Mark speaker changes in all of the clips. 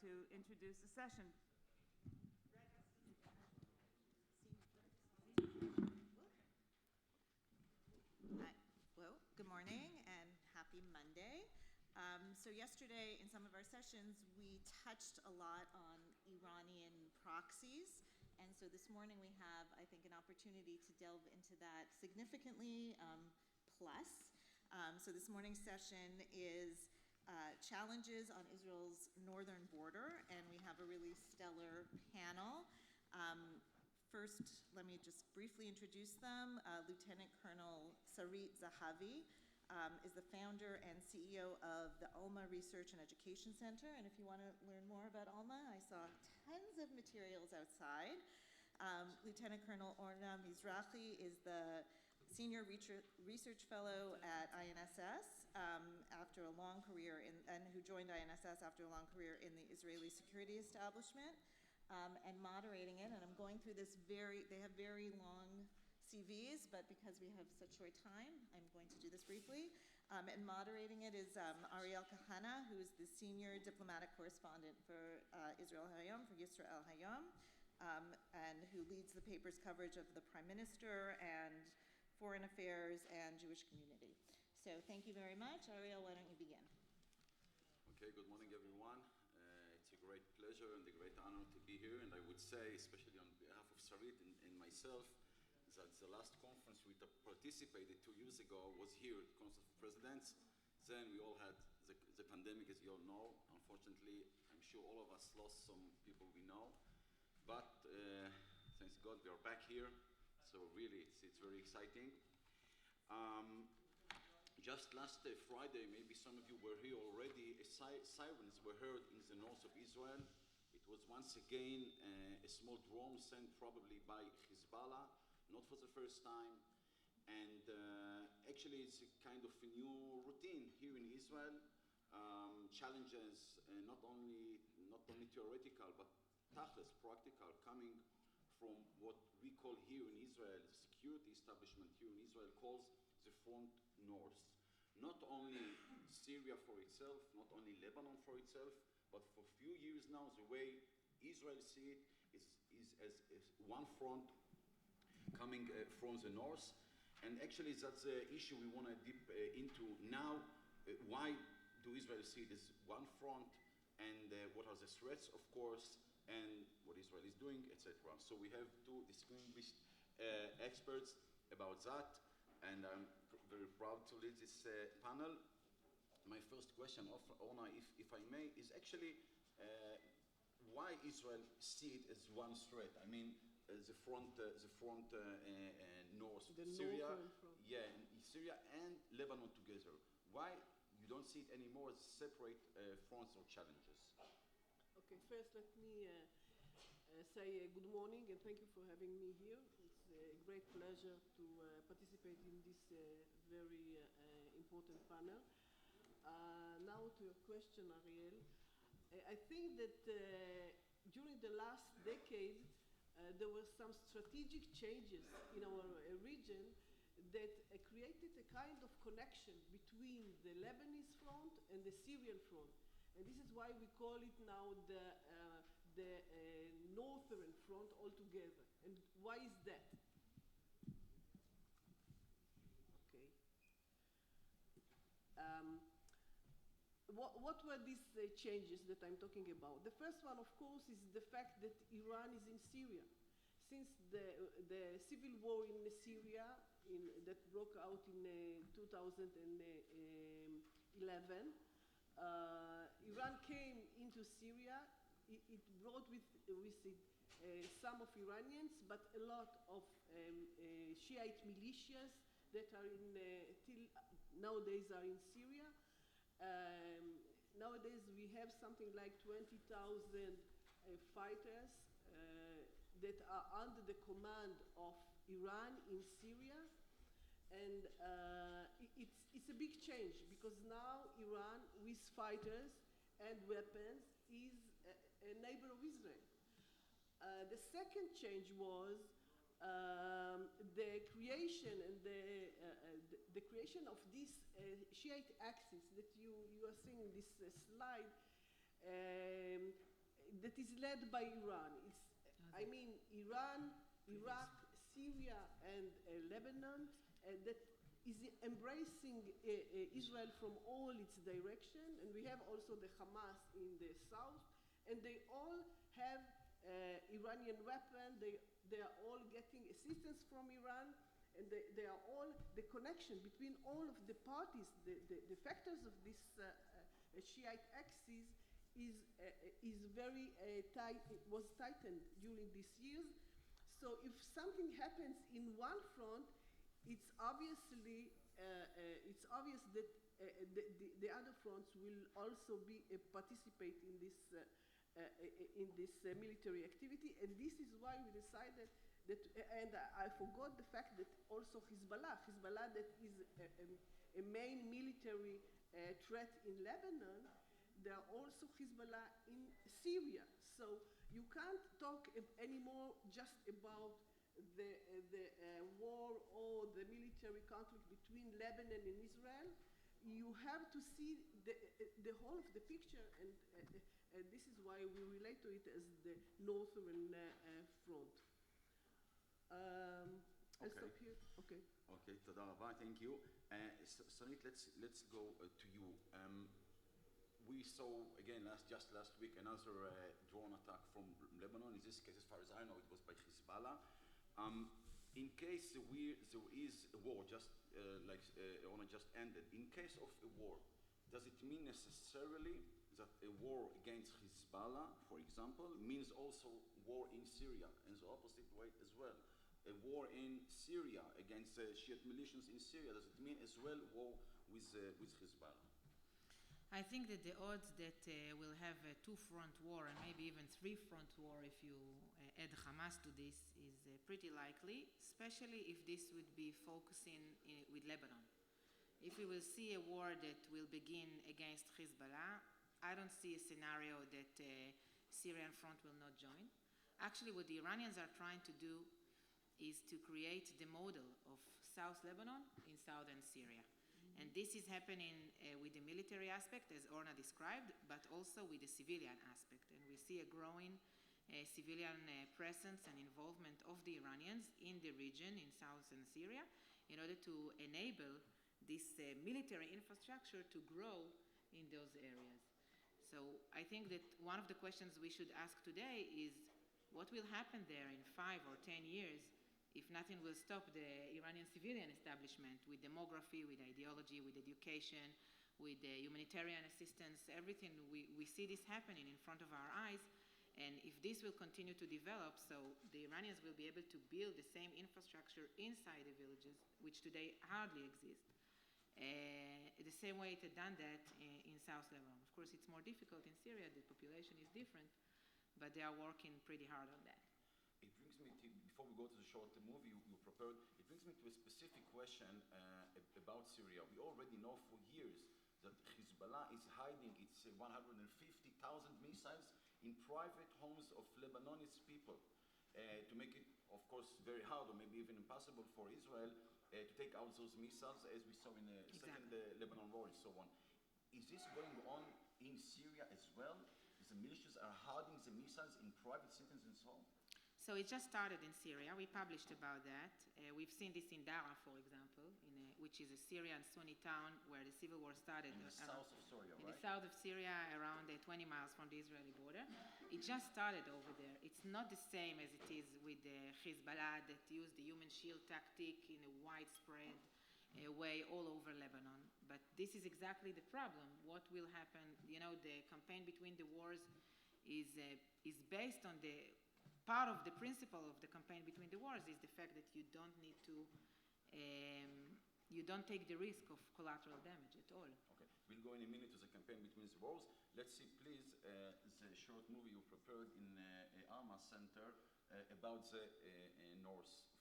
Speaker 1: to introduce the session.
Speaker 2: Well, good morning and happy Monday. So yesterday in some of our sessions, we touched a lot on Iranian proxies. And so this morning we have, I think, an opportunity to delve into that significantly plus. So this morning's session is challenges on Israel's northern border, and we have a really stellar panel. First, let me just briefly introduce them. Lieutenant Colonel Sarit Zehavi is the founder and CEO of the Alma Research and Education Center. And if you want to learn more about Alma, I saw tons of materials outside. Lieutenant Colonel Orna Misrachi is the Senior Research Fellow at INSS after a long career and who joined INSS after a long career in the Israeli security establishment. And moderating it, and I'm going through this they have very long CVs, but because we have such short time, I'm going to do this briefly. And moderating it is Ariel Kahana, who is the senior diplomatic correspondent for Israel Hayom, for Yisrael Hayom, and who leads the paper's coverage of the Prime Minister and Foreign Affairs and Jewish community. So thank you very much. Ariel, why don't you begin?
Speaker 3: Okay, good morning, everyone. It's a great pleasure and a great honor to be here, and I would say, especially on behalf of Sarit and myself, that the last conference we participated 2 years ago was here at the Council of Presidents. Then we all had the pandemic, as you all know. Unfortunately, I'm sure all of us lost some people we know, but thanks God we are back here, so really it's very exciting. Just last Friday, maybe some of you were here already, sirens were heard in the north of Israel. It was once again a small drone sent probably by Hezbollah, not for the first time. And actually it's a kind of a new routine here in Israel. Challenges, not only theoretical, but tachlis, practical, coming from what we call here in Israel, the security establishment here in Israel calls the front north. Not only Syria for itself, not only Lebanon for itself, but for a few years now, the way Israel see it is as one front coming from the north. And actually that's the issue we want to dip into now. Why do Israel see it as one front, and what are the threats, of course, and what Israel is doing, etc. So we have two distinguished experts about that. And I'm very proud to lead this panel. My first question, Orna, if I may, is actually why Israel see it as one threat? I mean, the front north,
Speaker 4: the
Speaker 3: Syria, yeah, Syria and Lebanon together. Why you don't see it anymore as separate fronts or challenges?
Speaker 4: Okay, first let me say good morning and thank you for having me here. It's a great pleasure to participate in this very important panel. Now to your question, Ariel. I think that during the last decade, there were some strategic changes in our region that created a kind of connection between the Lebanese front and the Syrian front. And this is why we call it now the northern front altogether. And why is that? Okay. What were these changes that I'm talking about? The first one, of course, is the fact that Iran is in Syria. Since the civil war in Syria that broke out in 2011, Iran came into Syria. It brought with it some of Iranians, but a lot of Shiite militias that are till nowadays are in Syria. Nowadays we have something like 20,000 fighters that are under the command of Iran in Syria. And it's a big change because now Iran, with fighters and weapons, is a neighbor of Israel. The second change was the creation and the creation of this Shiite axis that you are seeing in this slide that is led by Iran. I mean, Iran, Iraq, Syria, and Lebanon that is embracing Israel from all its direction. And we have also the Hamas in the south. And they all have Iranian weapons. They are all getting assistance from Iran. And they are all, the connection between all of the parties, the factors of this Shiite axis is very tight, it was tightened during these years. So if something happens in one front, it's obvious that the other fronts will also participate in this military activity, and this is why we decided that, and I forgot the fact that also Hezbollah that is a main military threat in Lebanon, there are also Hezbollah in Syria. So you can't talk anymore just about the war or the military conflict between Lebanon and Israel. You have to see the whole of the picture, and this is why we relate to it as the northern front. I'll stop here. Okay.
Speaker 3: Okay, תודה רבה, thank you. Sarit, let's go to you. We saw again just last week another drone attack from Lebanon. In this case, as far as I know, it was by Hezbollah. In case there is a war, just like Orna just ended, in case of a war, does it mean necessarily that a war against Hezbollah, for example, means also war in Syria, and the opposite way as well? A war in Syria against Shiite militias in Syria, does it mean as well war with Hezbollah?
Speaker 1: I think that the odds that we'll have a two-front war and maybe even three-front war if you add Hamas to this is pretty likely, especially if this would be focusing with Lebanon. If we will see a war that will begin against Hezbollah, I don't see a scenario that Syrian front will not join. Actually, what the Iranians are trying to do is to create the model of South Lebanon in southern Syria. And this is happening with the military aspect, as Orna described, but also with the civilian aspect. And we see a growing civilian presence and involvement of the Iranians in the region, in southern Syria, in order to enable this military infrastructure to grow in those areas. So I think that one of the questions we should ask today is what will happen there in 5 or 10 years if nothing will stop the Iranian civilian establishment with demography, with ideology, with education, with humanitarian assistance, everything. We see this happening in front of our eyes. And if this will continue to develop, so the Iranians will be able to build the same infrastructure inside the villages, which today hardly exist, the same way it had done that in South Lebanon. Of course, it's more difficult in Syria. The population is different, but they are working pretty hard on that.
Speaker 3: It brings me to, before we go to the short movie you prepared, it brings me to a specific question about Syria. We already know for years that Hezbollah is hiding its 150,000 missiles in private homes of Lebanese people to make it, of course, very hard or maybe even impossible for Israel to take out those missiles, as we saw in the second Lebanon war and so on. Is this going on in Syria as well? The militias are hiding the missiles in private cities and so on?
Speaker 1: So it just started in Syria. We published about that. We've seen this in Dara, for example, which is a Syrian Sunni town where the civil war started.
Speaker 3: In the south of Syria, right?
Speaker 1: In the south of Syria, around 20 miles from the Israeli border. It just started over there. It's not the same as it is with Hezbollah that used the human shield tactic in a widespread way all over Lebanon. But this is exactly the problem. What will happen? You know, the campaign between the wars is based on the part of the principle of the campaign between the wars is the fact that you don't need to, you don't take the risk of collateral damage at all.
Speaker 3: Okay, we'll go in a minute to the campaign between the wars. Let's see, please, the short movie you prepared in Alma Center about the North Front.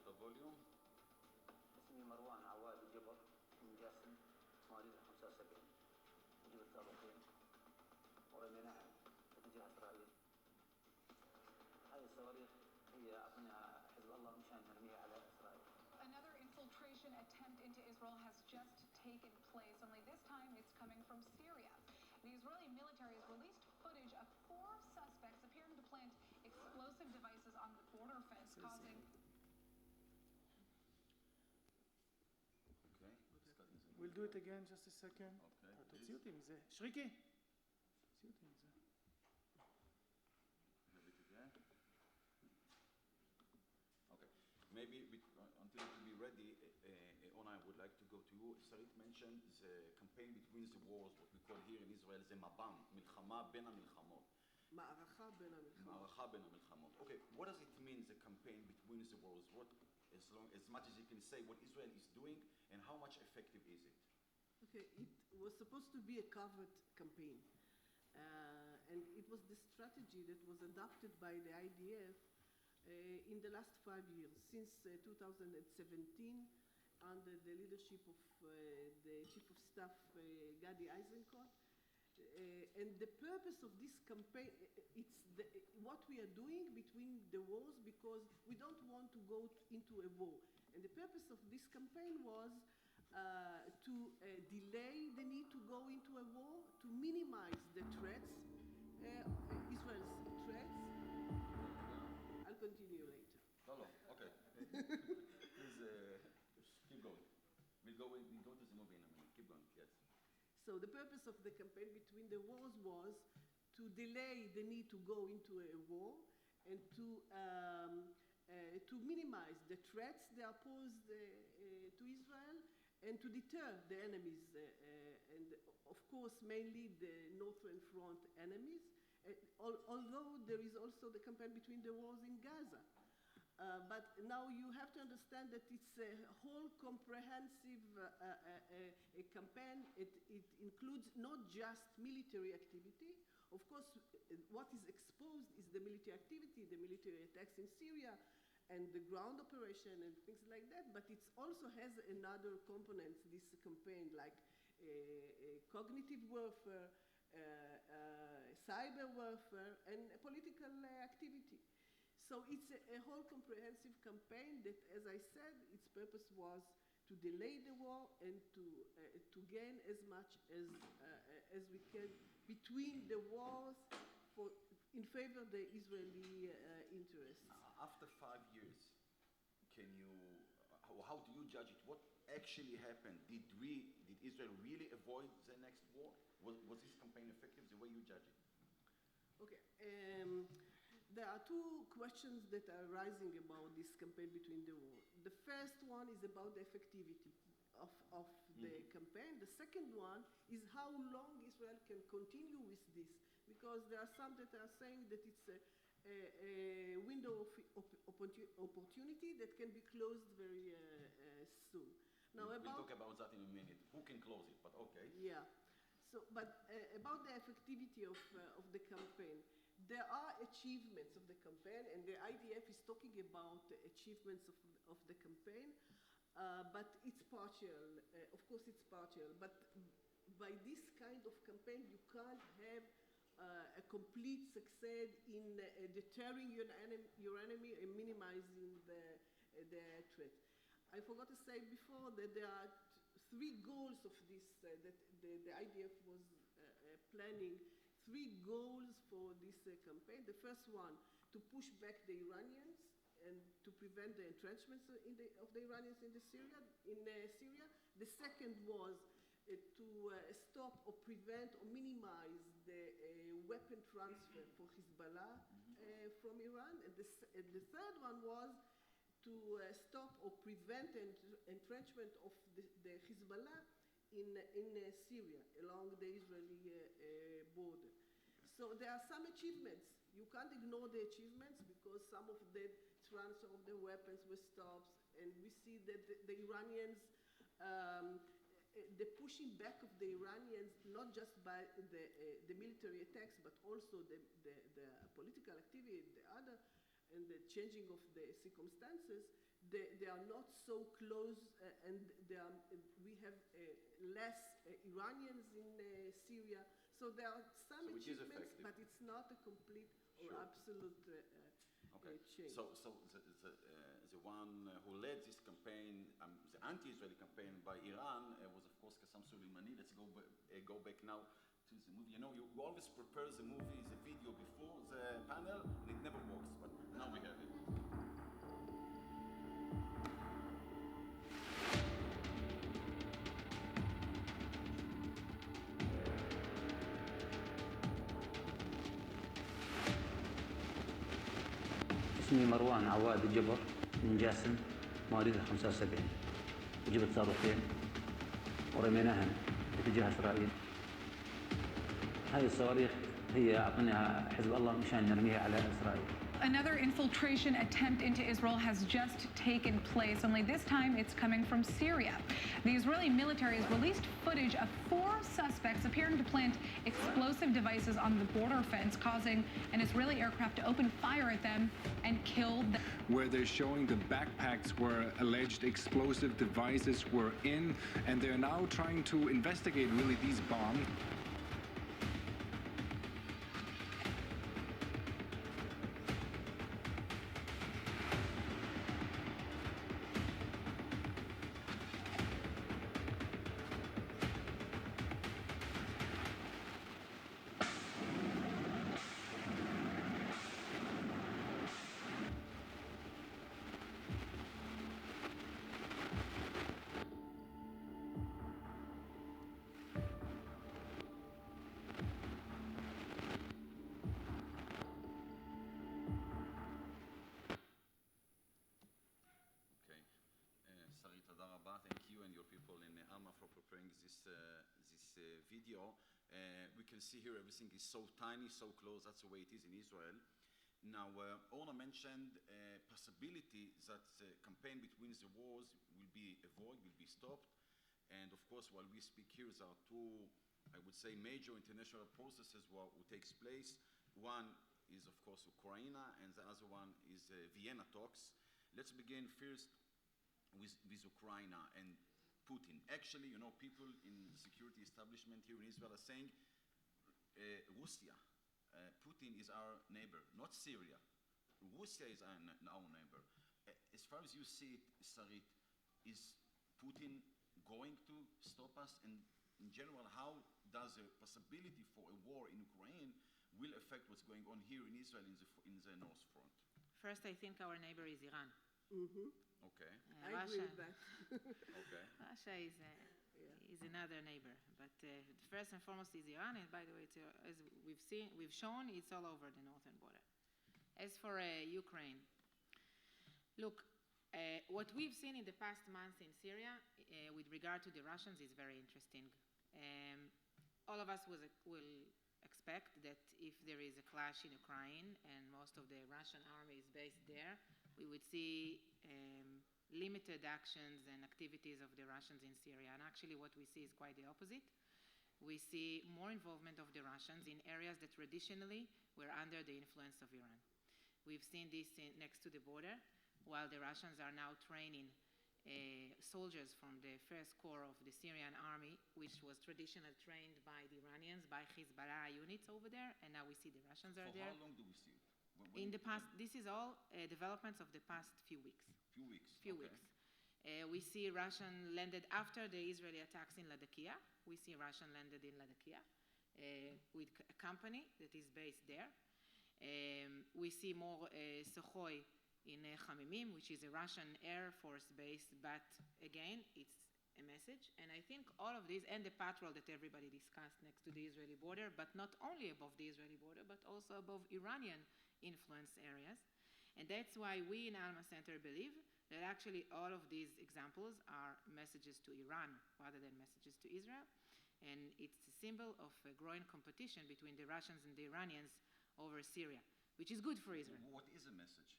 Speaker 3: الفوليوم.
Speaker 5: اسمي مروان عواد الجبر من جاسم مواليد 75. سابقين ورمينا نعم اتجاه إسرائيل. هذه الصواريخ هي أعطيناها حزب الله مشان نرميها على إسرائيل.
Speaker 6: Another infiltration attempt into Israel has just taken place, only this time it's coming from Syria. The Israeli military has released footage of 4 suspects appearing to plant explosive devices on the border fence, causing...
Speaker 3: Okay.
Speaker 7: We'll do it again, just a second.
Speaker 3: Okay,
Speaker 7: תוציא אותי מזה. שריקי! תוציא אותי מזה.
Speaker 3: Have it again. Okay. Maybe until it will be ready, Orna, I would like to go to you. Sarit mentioned the campaign between the wars, what we call here in Israel, the Mabam, מלחמה בין המלחמות.
Speaker 4: מערכה בין המלחמות.
Speaker 3: מערכה בין המלחמות. Okay, what does it mean, the campaign between the wars? What, as much as you can say, what Israel is doing, and how much effective is it?
Speaker 4: Okay, it was supposed to be a covert campaign. And it was the strategy that was adopted by the IDF in the last 5 years, since 2017, under the leadership of the Chief of Staff, Gadi Eisenkot. And the purpose of this campaign, what we are doing between the wars, because we don't want to go into a war. And the purpose of this campaign was to delay the need to go into a war, to minimize the threats, Israel's threats. I'll continue later.
Speaker 3: No, okay. Please keep going. We'll go to the movie in a minute. Keep going, yes.
Speaker 4: So the purpose of the campaign between the wars was to delay the need to go into a war and to minimize the threats that are posed to Israel and to deter the enemies, and of course mainly the Northern Front enemies, although there is also the campaign between the wars in Gaza. But now you have to understand that it's a whole comprehensive campaign. It includes not just military activity. Of course, what is exposed is the military activity, the military attacks in Syria, and the ground operation and things like that, but it also has another component, this campaign, like cognitive warfare, cyber warfare, and political activity. So it's a whole comprehensive campaign that, as I said, its purpose was to delay the war and to gain as much as we can between the wars in favor of the Israeli interests.
Speaker 3: After 5 years, how do you judge it? What actually happened? Did Israel really avoid the next war? Was this campaign effective the way you judge it?
Speaker 4: Okay. There are 2 questions that are rising about this campaign between the war. The first one is about the effectivity of the campaign. The second one is how long Israel can continue with this, because there are some that are saying that it's a window of opportunity that can be closed very soon. Now,
Speaker 3: we'll talk about that in a minute. Who can close it? But okay.
Speaker 4: Yeah. So, but about the effectivity of the campaign, there are achievements of the campaign, and the IDF is talking about the achievements of the campaign, but it's partial. Of course, it's partial. But by this kind of campaign, you can't have a complete success in deterring your enemy and minimizing the threat. I forgot to say before that there are 3 goals of this, that the IDF was planning 3 goals for this campaign. The first one, to push back the Iranians and to prevent the entrenchments of the Iranians in Syria. The second was to stop or prevent or minimize the weapon transfer for Hezbollah from Iran. And the third one was to stop or prevent entrenchment of the Hezbollah in Syria along the Israeli border. So there are some achievements. You can't ignore the achievements because some of the transfer of the weapons were stopped, and we see that the Iranians, the pushing back of the Iranians, not just by the military attacks, but also the political activity, and the changing of the circumstances, they are not so close, and we have less Iranians in Syria. So there are some
Speaker 3: So which is
Speaker 4: achievements,
Speaker 3: effective.
Speaker 4: but it's not a complete or
Speaker 3: Sure.
Speaker 4: absolute
Speaker 3: Okay.
Speaker 4: change.
Speaker 3: So the one who led this campaign, the anti-Israeli campaign by Iran, was of course Qassam Soleimani. Let's go back now to the movie. You know, you always prepare the movie, the video before the panel, and it never works. But now we have it.
Speaker 5: اسمي مروان عواد الجبر من جاسم مواليد ال75 وجبت صاروخين ورميناهن باتجاه اسرائيل. هذه الصواريخ هي اعطيناها حزب الله مشان نرميها على اسرائيل.
Speaker 6: Another infiltration attempt into Israel has just taken place, only this time it's coming from Syria. The Israeli military has released footage of 4 suspects appearing to plant explosive devices on the border fence, causing an Israeli aircraft to open fire at them and kill them.
Speaker 8: Where they're showing the backpacks where alleged explosive devices were in, and they're now trying to investigate really these bombs.
Speaker 3: Okay. Sarit, תודה רבה. Thank you and your people in Alma for preparing this video. We can see here everything is so tiny, so close. That's the way it is in Israel. Now, Orna mentioned possibility that the campaign between the wars will be avoided, will be stopped. And of course, while we speak here, there are two, I would say, major international processes what takes place. One is, of course, Ukraine, and the other one is Vienna talks. Let's begin first with Ukraine and Putin. Actually, you know, people in the security establishment here in Israel are saying Russia, Putin is our neighbor, not Syria. Russia is our neighbor. As far as you see it, Sarit, is Putin going to stop us? And in general, how does the possibility for a war in Ukraine will affect what's going on here in Israel in the North Front?
Speaker 1: First, I think our neighbor is Iran.
Speaker 3: Okay.
Speaker 4: I agree with that.
Speaker 3: Okay.
Speaker 1: Russia is another neighbor, but first and foremost is Iran. And by the way, as we've shown, it's all over the northern border. As for Ukraine, look, what we've seen in the past months in Syria with regard to the Russians is very interesting. All of us will expect that if there is a clash in Ukraine and most of the Russian army is based there, we would see limited actions and activities of the Russians in Syria. And actually what we see is quite the opposite. We see more involvement of the Russians in areas that traditionally were under the influence of Iran. We've seen this next to the border, while the Russians are now training soldiers from the first corps of the Syrian army, which was traditionally trained by the Iranians, by Hezbollah units over there, and now we see the Russians are there.
Speaker 3: For how long do we see it?
Speaker 1: In the past, this is all developments of the past few weeks.
Speaker 3: Few weeks.
Speaker 1: We see Russian landed after the Israeli attacks in Latakia. We see Russian landed in Latakia with a company that is based there. We see more Sukhoi in Khamimim, which is a Russian Air Force base, but again, it's a message. And I think all of these, and the patrol that everybody discussed next to the Israeli border, but not only above the Israeli border, but also above Iranian influence areas. And that's why we in Alma Center believe that actually all of these examples are messages to Iran rather than messages to Israel. And it's a symbol of a growing competition between the Russians and the Iranians over Syria, which is good for Israel.
Speaker 3: What is a message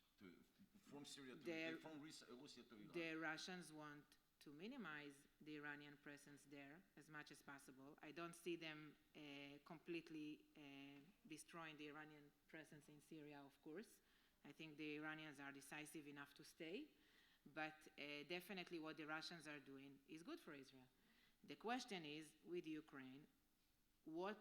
Speaker 3: from Syria to from Russia to Iran?
Speaker 1: The Russians want to minimize the Iranian presence there as much as possible. I don't see them completely destroying the Iranian presence in Syria, of course. I think the Iranians are decisive enough to stay, but definitely what the Russians are doing is good for Israel. The question is, with Ukraine, what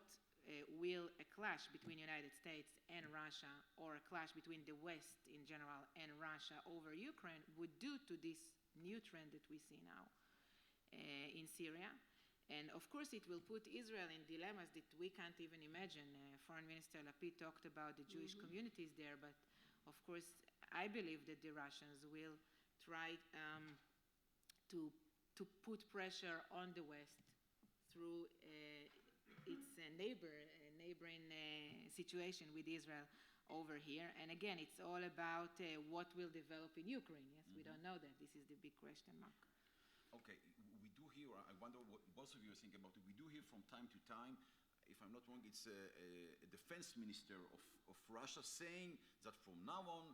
Speaker 1: will a clash between United States and Russia, or a clash between the West in general and Russia over Ukraine, would do to this new trend that we see now in Syria? And of course, it will put Israel in dilemmas that we can't even imagine. Foreign Minister Lapid talked about the Jewish communities there, but of course, I believe that the Russians will try to put pressure on the West through its neighboring situation with Israel over here. And again, it's all about what will develop in Ukraine. Yes, we don't know that. This is the big question mark.
Speaker 3: Okay, we do hear, I wonder what both of you think about it. We do hear from time to time, if I'm not wrong, it's a defense minister of Russia saying that from now on,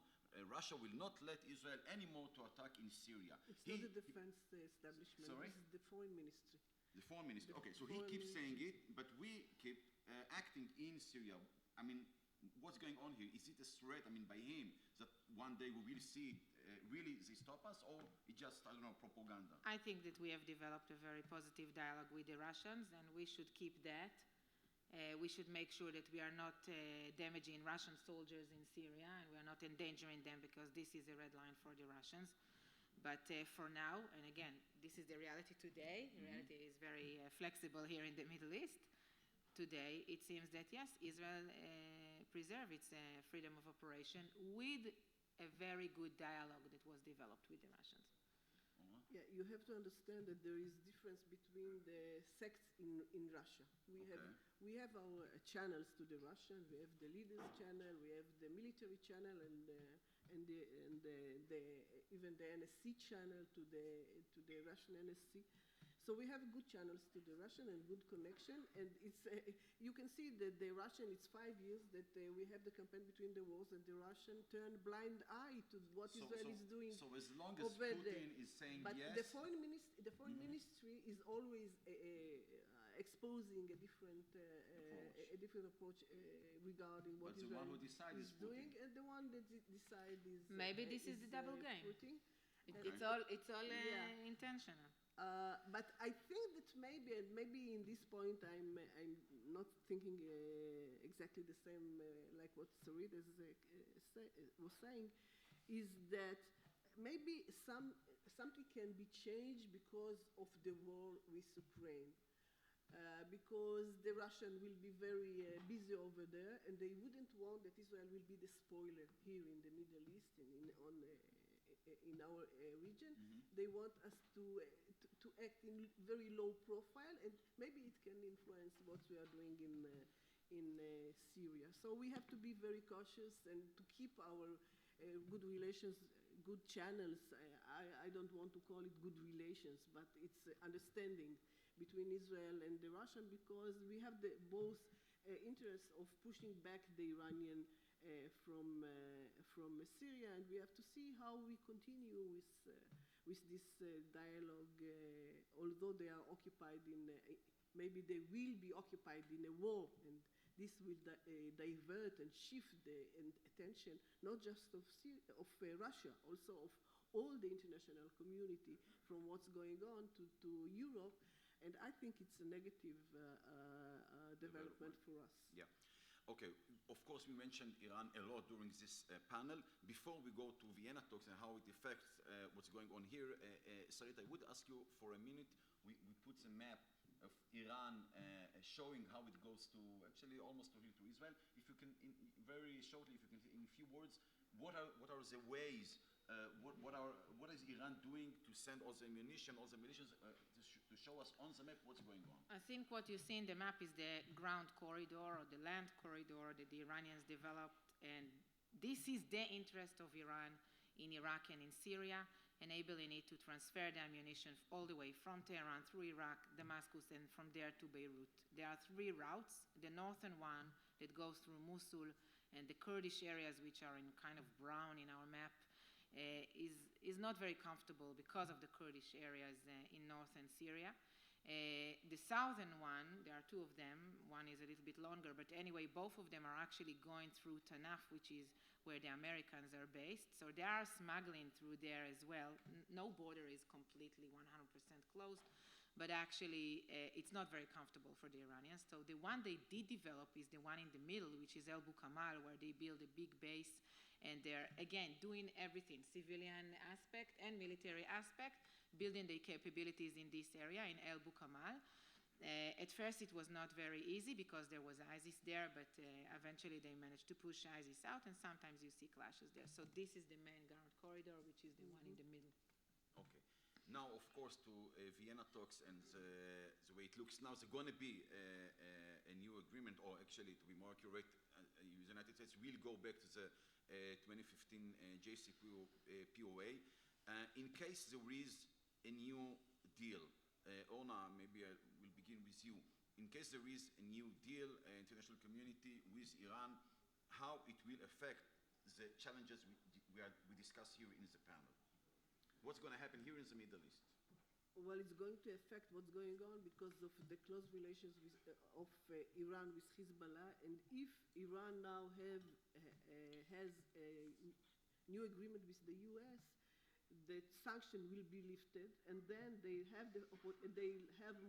Speaker 3: Russia will not let Israel anymore to attack in Syria.
Speaker 4: It's not the defense establishment.
Speaker 3: Sorry?
Speaker 4: This is the foreign ministry.
Speaker 3: The foreign minister. Okay, so he
Speaker 4: foreign
Speaker 3: keeps saying
Speaker 4: ministry.
Speaker 3: it, but we keep acting in Syria. I mean, what's going on here? Is it a threat, I mean, by him, that one day we will see really they stop us, or it's just, I don't know, propaganda?
Speaker 1: I think that we have developed a very positive dialogue with the Russians, and we should keep that. We should make sure that we are not damaging Russian soldiers in Syria, and we are not endangering them, because this is a red line for the Russians. But for now, and again, this is the reality today. The reality is very flexible here in the Middle East. Today, it seems that yes, Israel preserve its freedom of operation with a very good dialogue that was developed with the Russians.
Speaker 4: Yeah, you have to understand that there is difference between the sects in Russia. We have our channels to the Russian. We have the leaders channel. We have the military channel, and even the NSC channel to the Russian NSC. So we have good channels to the Russian and good connection. And it's you can see that the Russian, it's 5 years that we have the campaign between the wars, and the Russian turn blind eye to what Israel is doing.
Speaker 3: So as long as
Speaker 4: over
Speaker 3: Putin
Speaker 4: there.
Speaker 3: is saying
Speaker 4: But
Speaker 3: yes,
Speaker 4: the foreign ministry is always exposing a different approach regarding what
Speaker 3: but the
Speaker 4: Israel
Speaker 3: one who decides
Speaker 4: is
Speaker 3: is
Speaker 4: doing,
Speaker 3: Putin.
Speaker 4: and the one that decides is
Speaker 1: Maybe this is the double game.
Speaker 4: Putin.
Speaker 1: It's all
Speaker 4: Yeah.
Speaker 1: intentional.
Speaker 4: But I think that maybe in this point I'm not thinking exactly the same like what Sarit was saying, is that maybe something can be changed because of the war with Ukraine. Because the Russian will be very busy over there, and they wouldn't want that Israel will be the spoiler here in the Middle East and in our region. They want us to act in very low profile, and maybe it can influence what we are doing in Syria. So we have to be very cautious and to keep our good relations, good channels. I don't want to call it good relations, but it's understanding between Israel and the Russian, because we have both interest of pushing back the Iranian from Syria, and we have to see how we continue with this dialogue, although they are occupied maybe they will be occupied in a war, and this will divert and shift the attention, not just of Russia, also of all the international community, from what's going on to Europe, and I think it's a negative development for us.
Speaker 3: Yeah. Okay, of course we mentioned Iran a lot during this panel. Before we go to Vienna talks and how it affects what's going on here, Sarit, I would ask you for a minute. We put a map of Iran showing how it goes to, actually almost to Israel. If you can, very shortly, if you can, in a few words, what are the ways, what is Iran doing to send all the munitions to show us on the map what's going on?
Speaker 1: I think what you see in the map is the ground corridor or the land corridor that the Iranians developed, and this is the interest of Iran in Iraq and in Syria, enabling it to transfer the ammunition all the way from Tehran through Iraq, Damascus, and from there to Beirut. There are 3 routes. The northern one that goes through Mosul and the Kurdish areas, which are in kind of brown in our map, is not very comfortable because of the Kurdish areas in northern Syria. The southern one, there are 2 of them. One is a little bit longer, but anyway, both of them are actually going through Tanaf, which is where the Americans are based. So they are smuggling through there as well. No border is completely 100% closed, but actually it's not very comfortable for the Iranians. So the one they did develop is the one in the middle, which is El Bukamal, where they build a big base, and they're, again, doing everything, civilian aspect and military aspect, building their capabilities in this area, in El Bukamal. At first it was not very easy because there was ISIS there, but eventually they managed to push ISIS out, and sometimes you see clashes there. So this is the main ground corridor, which is the one in the middle.
Speaker 3: Okay. Now, of course, to Vienna talks and the way it looks now, there's going to be a new agreement, or actually, to be more accurate, the United States will go back to the 2015 JCPOA. In case there is a new deal, Orna, maybe I will begin with you. In case there is a new deal, international community with Iran, how it will affect the challenges we discuss here in the panel? What's going to happen here in the Middle East?
Speaker 4: Well, it's going to affect what's going on because of the close relations of Iran with Hezbollah. And if Iran now has a new agreement with the U.S., the sanction will be lifted, and then they have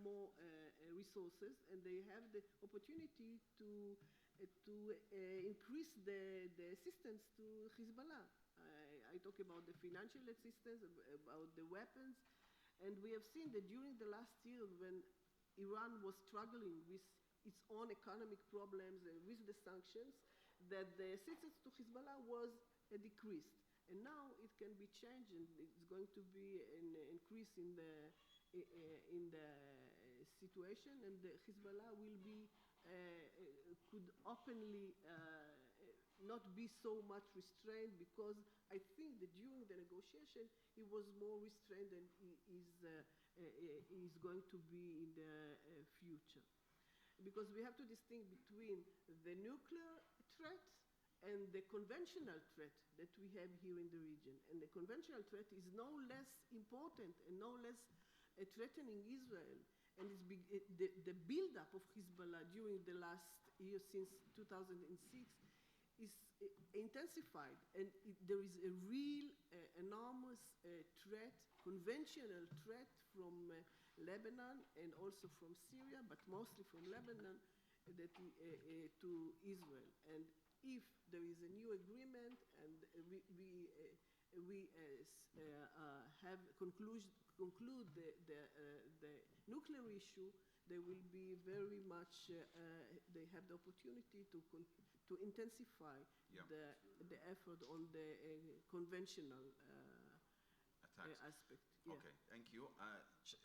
Speaker 4: more resources, and they have the opportunity to increase the assistance to Hezbollah. I talk about the financial assistance, about the weapons, and we have seen that during the last year when Iran was struggling with its own economic problems and with the sanctions, that the assistance to Hezbollah was decreased. And now it can be changed, and it's going to be an increase in the situation, and the Hezbollah will be could openly not be so much restrained, because I think that during the negotiation it was more restrained than is going to be in the future, because we have to distinguish between the nuclear threat and the conventional threat that we have here in the region. And the conventional threat is no less important and no less threatening Israel. And the buildup of Hezbollah during the last year, since 2006, is intensified. And there is a real enormous threat, conventional threat from Lebanon and also from Syria, but mostly from Lebanon, that to Israel. And if there is a new agreement and we have conclude the nuclear issue, they will be very much, they have the opportunity to intensify the effort on the conventional aspect. Yeah.
Speaker 3: Okay, thank you.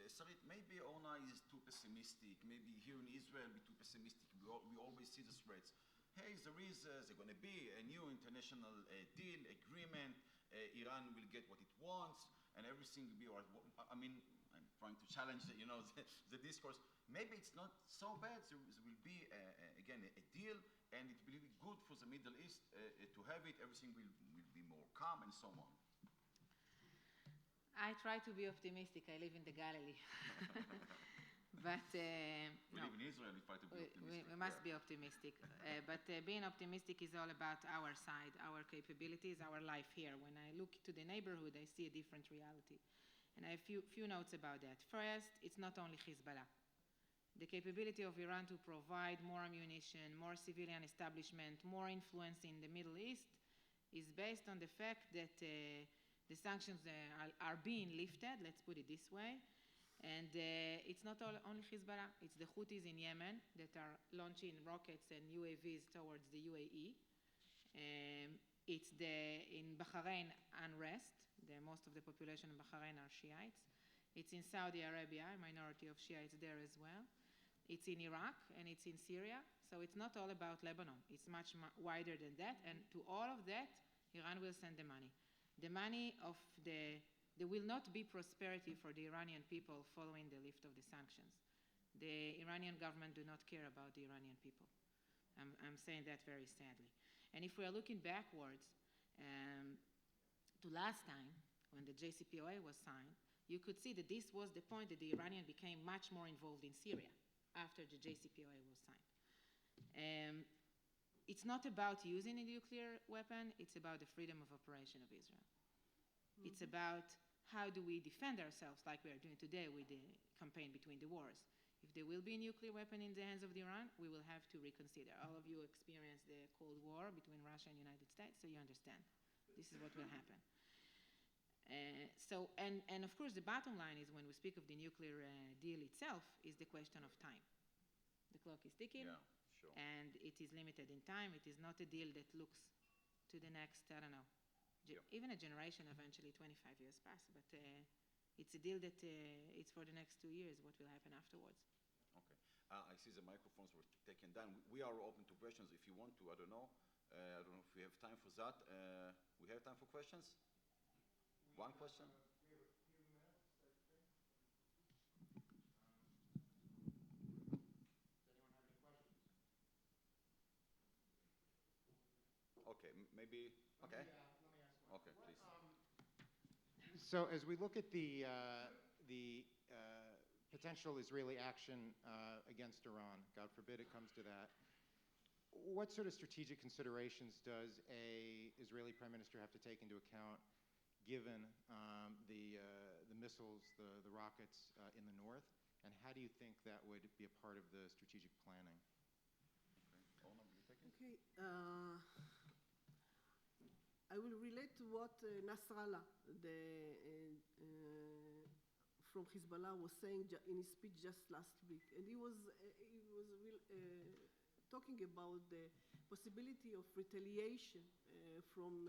Speaker 3: Sarit, maybe Orna is too pessimistic. Maybe here in Israel we're too pessimistic. We always see the threats. Hey, there's going to be a new international deal, agreement. Iran will get what it wants, and everything will be all right. I mean, I'm trying to challenge the discourse. Maybe it's not so bad. There will be, again, a deal, and it will be good for the Middle East to have it. Everything will be more calm and so on.
Speaker 1: I try to be optimistic. I live in the Galilee. But
Speaker 3: we live in Israel, we try to be optimistic.
Speaker 1: We must be optimistic. But being optimistic is all about our side, our capabilities, our life here. When I look to the neighborhood, I see a different reality. And I have few notes about that. First, it's not only Hezbollah. The capability of Iran to provide more ammunition, more civilian establishment, more influence in the Middle East is based on the fact that the sanctions are being lifted, let's put it this way. And it's not only Hezbollah, it's the Houthis in Yemen that are launching rockets and UAVs towards the UAE. It's in Bahrain unrest. Most of the population in Bahrain are Shiites. It's in Saudi Arabia, a minority of Shiites there as well. It's in Iraq and it's in Syria. So it's not all about Lebanon. It's much wider than that. And to all of that, Iran will send the money. The money of there will not be prosperity for the Iranian people following the lift of the sanctions. The Iranian government do not care about the Iranian people. I'm saying that very sadly. And if we are looking backwards to last time, when the JCPOA was signed, you could see that this was the point that the Iranian became much more involved in Syria after the JCPOA was signed. It's not about using a nuclear weapon, it's about the freedom of operation of Israel. It's about how do we defend ourselves like we are doing today with the campaign between the wars. If there will be a nuclear weapon in the hands of Iran, we will have to reconsider. All of you experienced the Cold War between Russia and the United States, so you understand. This is what will happen. And of course, the bottom line is when we speak of the nuclear deal itself, is the question of time. The clock is ticking,
Speaker 3: Yeah, sure.
Speaker 1: and it is limited in time. It is not a deal that looks to the next, I don't know, even a generation eventually, 25 years pass, but it's a deal that it's for the next 2 years, what will happen afterwards.
Speaker 3: Okay. I see the microphones were taken down. We are open to questions if you want to. I don't know. I don't know if we have time for that. We have time for questions? One question?
Speaker 9: We have a few minutes, I think. Does anyone have any questions?
Speaker 3: Okay, maybe. Okay.
Speaker 9: Let me ask one.
Speaker 3: Okay, please.
Speaker 9: So as we look at the potential Israeli action against Iran, God forbid it comes to that, what sort of strategic considerations does a Israeli prime minister have to take into account, given the missiles, the rockets in the north, and how do you think that would be a part of the strategic planning?
Speaker 3: Okay. Orna, will you take it?
Speaker 4: Okay. I will relate to what Nasrallah, from Hezbollah, was saying in his speech just last week, and he was talking about the possibility of retaliation from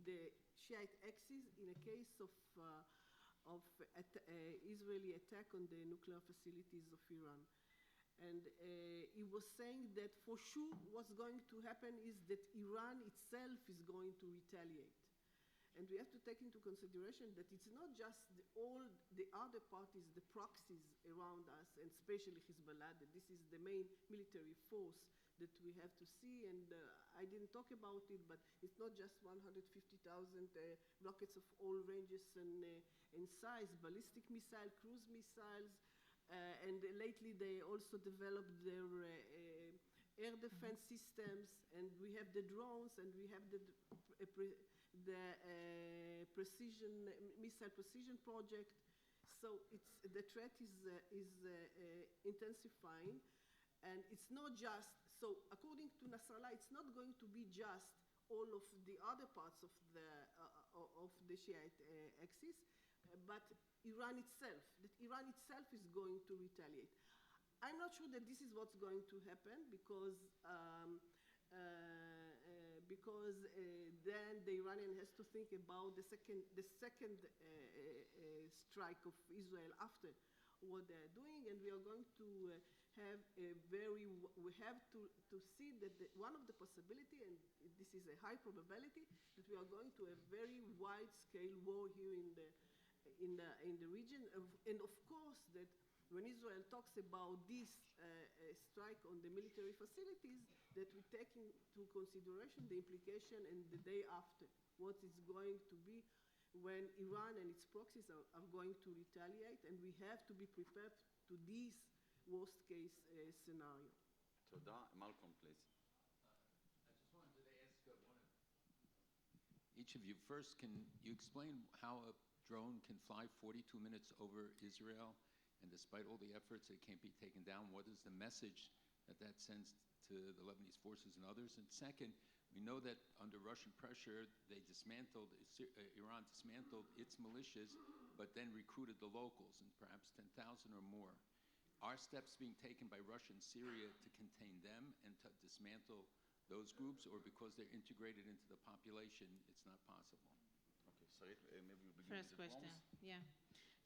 Speaker 4: the Shiite Axis in a case of Israeli attack on the nuclear facilities of Iran. And he was saying that for sure what's going to happen is that Iran itself is going to retaliate. And we have to take into consideration that it's not just all the other parties, the proxies around us, and especially Hezbollah, that this is the main military force that we have to see. And I didn't talk about it, but it's not just 150,000 rockets of all ranges and size, ballistic missile, cruise missiles, and lately they also developed their air defense systems, and we have the drones, and we have the missile precision project. So the threat is intensifying, and it's not just, so according to Nasrallah, it's not going to be just all of the other parts of the Shiite axis, but Iran itself, that Iran itself is going to retaliate. I'm not sure that this is what's going to happen, because then the Iranian has to think about the second strike of Israel after what they're doing, and we are going to have we have to see that one of the possibility, and this is a high probability, that we are going to a very wide-scale war here in the region, and of course that when Israel talks about this strike on the military facilities, that we take into consideration the implication and the day after, what is going to be when Iran and its proxies are going to retaliate, and we have to be prepared to this worst-case scenario.
Speaker 3: Toda. Malcolm, please.
Speaker 10: I just wanted to ask each of you, first, can you explain how a drone can fly 42 minutes over Israel, and despite all the efforts, it can't be taken down? What is the message that sends to the Lebanese forces and others? And second, we know that under Russian pressure, Iran dismantled its militias, but then recruited the locals, and perhaps 10,000 or more. Are steps being taken by Russia and Syria to contain them and to dismantle those groups, or because they're integrated into the population, it's not possible?
Speaker 3: Okay, Sarit, maybe we'll begin
Speaker 1: First
Speaker 3: with the
Speaker 1: question,
Speaker 3: drones.
Speaker 1: yeah.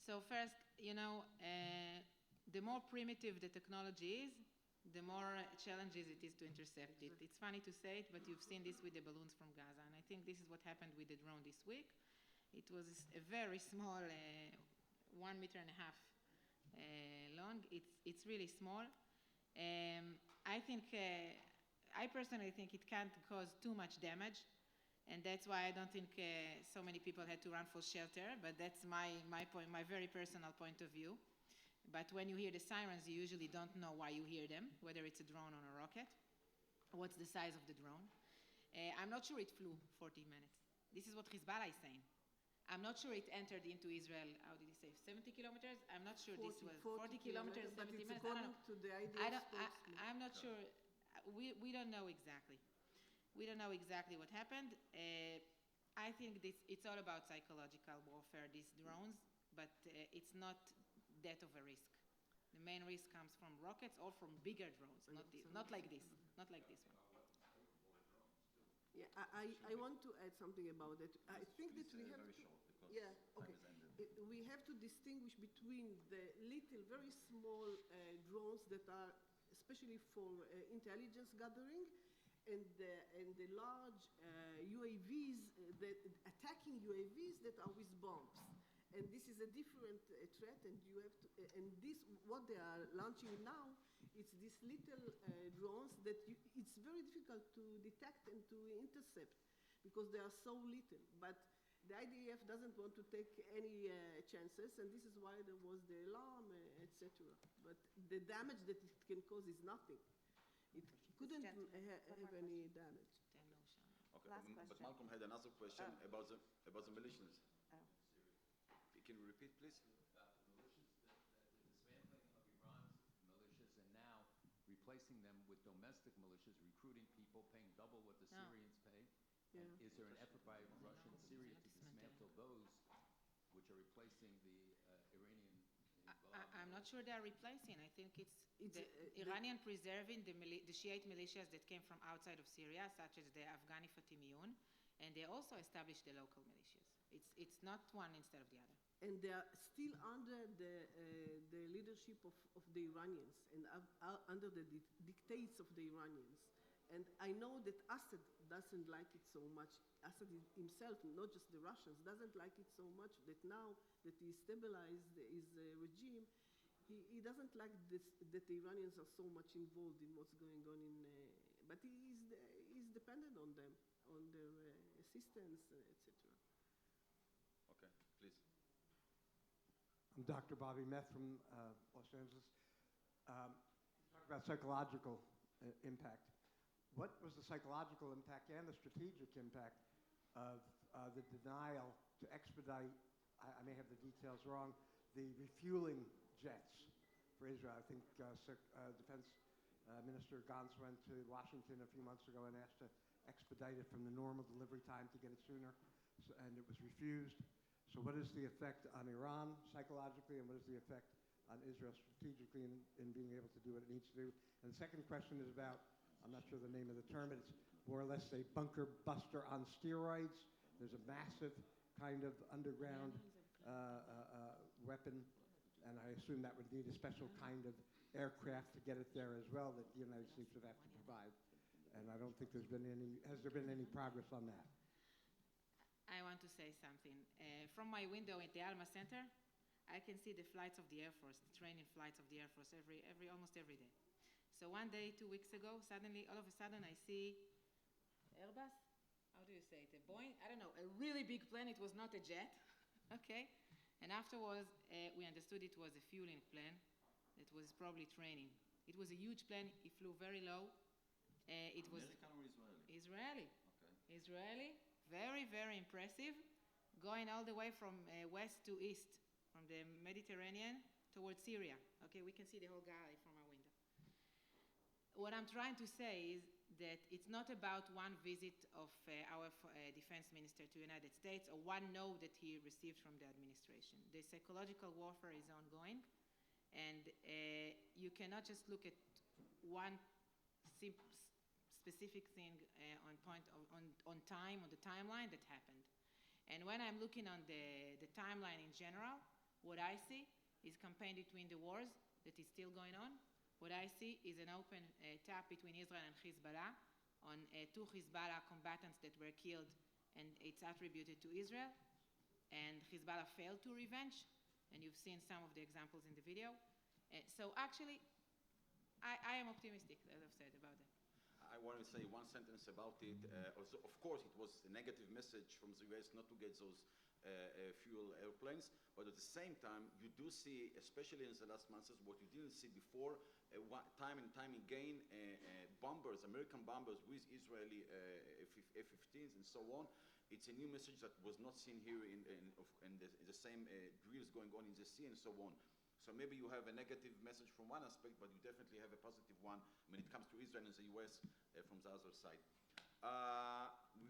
Speaker 1: So first, the more primitive the technology is, the more challenges it is to intercept it. It's funny to say it, but you've seen this with the balloons from Gaza, and I think this is what happened with the drone this week. It was a very small, 1.5 meters long. It's really small. I personally think it can't cause too much damage, and that's why I don't think so many people had to run for shelter, but that's my very personal point of view. But when you hear the sirens, you usually don't know why you hear them, whether it's a drone or a rocket, what's the size of the drone. I'm not sure it flew 40 minutes. This is what Hezbollah is saying. I'm not sure it entered into Israel, how did he say, 70 kilometers? I'm not sure this was
Speaker 4: 40
Speaker 1: kilometers,
Speaker 4: but
Speaker 1: 70
Speaker 4: it's
Speaker 1: minutes, I don't
Speaker 4: according
Speaker 1: know.
Speaker 4: to the
Speaker 1: I
Speaker 4: IDF
Speaker 1: don't,
Speaker 4: spokesman.
Speaker 1: I'm not sure, we don't know exactly. We don't know exactly what happened. I think it's all about psychological warfare, these drones, but it's not that of a risk. The main risk comes from rockets or from bigger drones, not like this, not like this one.
Speaker 4: Yeah, I want to add something about it. I think that we have to, yeah, okay. We have to distinguish between the little, very small drones that are especially for intelligence gathering and the large UAVs, attacking UAVs that are with bombs. And this is a different threat, and you have to, and this, what they are launching now, it's these little drones that it's very difficult to detect and to intercept because they are so little. But the IDF doesn't want to take any chances, and this is why there was the alarm, etc. But the damage that it can cause is nothing. It couldn't have any damage.
Speaker 3: Okay,
Speaker 2: Last
Speaker 3: but
Speaker 2: question.
Speaker 3: Malcolm had another question about the militias.
Speaker 2: Oh.
Speaker 3: Can you repeat, please?
Speaker 10: The dismantling of Iran's militias and now replacing them with domestic militias, recruiting people, paying double what the Syrians pay.
Speaker 4: Yeah.
Speaker 10: And is there an effort by Russia and Syria to dismantle those which are replacing the Iranian involvement?
Speaker 1: I'm not sure they're replacing. I think it's the Iranian preserving the Shiite militias that came from outside of Syria, such as the Afghani Fatimiyun, and they also established the local militias. It's not one instead of the other.
Speaker 4: And they are still under the leadership of the Iranians and under the dictates of the Iranians. And I know that Assad doesn't like it so much. Assad himself, not just the Russians, doesn't like it so much that now that he stabilized his regime, he doesn't like this, that the Iranians are so much involved in what's going on in, but he's dependent on them, on their assistance, etc.
Speaker 3: Okay, please.
Speaker 11: I'm Dr. Bobby Meth from Los Angeles. Talk about psychological impact. What was the psychological impact and the strategic impact of the denial to expedite, I may have the details wrong, the refueling jets for Israel? I think Defense Minister Gantz went to Washington a few months ago and asked to expedite it from the normal delivery time to get it sooner, and it was refused. So what is the effect on Iran psychologically, and what is the effect on Israel strategically in being able to do what it needs to do? And the second question is about, I'm not sure the name of the term, but it's more or less a bunker buster on steroids. There's a massive kind of underground weapon, and I assume that would need a special kind of aircraft to get it there as well that the United States would have to provide. And I don't think there's been any, has there been any progress on that?
Speaker 1: I want to say something. From my window at the Alma Center, I can see the flights of the Air Force, the training flights of the Air Force almost every day. So one day, 2 weeks ago, suddenly, all of a sudden, I see Airbus. How do you say it? A Boeing? I don't know. A really big plane. It was not a jet. Okay. And afterwards, we understood it was a fueling plane. It was probably training. It was a huge plane. It flew very low. It was
Speaker 3: American or Israeli?
Speaker 1: Israeli.
Speaker 3: Okay.
Speaker 1: Israeli. Very, very impressive. Going all the way from west to east, from the Mediterranean towards Syria. Okay, we can see the whole Galilee from our window. What I'm trying to say is that it's not about one visit of our defense minister to the United States or one note that he received from the administration. The psychological warfare is ongoing, and you cannot just look at one specific thing on the timeline that happened. And when I'm looking on the timeline in general, what I see is campaign between the wars that is still going on. What I see is an open tap between Israel and Hezbollah on 2 Hezbollah combatants that were killed, and it's attributed to Israel. And Hezbollah failed to revenge, and you've seen some of the examples in the video. So actually, I am optimistic, as I've said, about that.
Speaker 3: I want to say one sentence about it. Also, of course, it was a negative message from the US not to get those fuel airplanes, but at the same time, you do see, especially in the last months, what you didn't see before, time and time again, bombers, American bombers with Israeli F-15s and so on, It's a new message that was not seen here in the same drills going on in the sea and so on. So maybe you have a negative message from one aspect, but you definitely have a positive one when it comes to Israel and the US from the other side.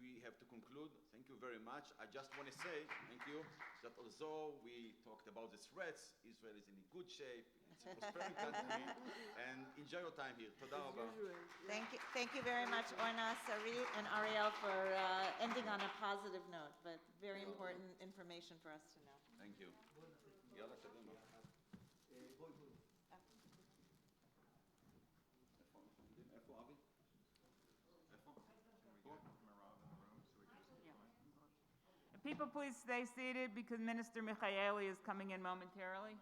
Speaker 3: We have to conclude. Thank you very much. I just want to say, thank you, that although we talked about the threats, Israel is in a good shape. It's a prosperous country. And enjoy your time here. Toda rabba.
Speaker 2: Thank you very much, Orna, Sarit, and Ariel for ending on a positive note, but very important information for us to know.
Speaker 3: Thank you. יאללה, קדימה. איפה אבי?
Speaker 12: People, please stay seated because Minister Michaeli is coming in momentarily.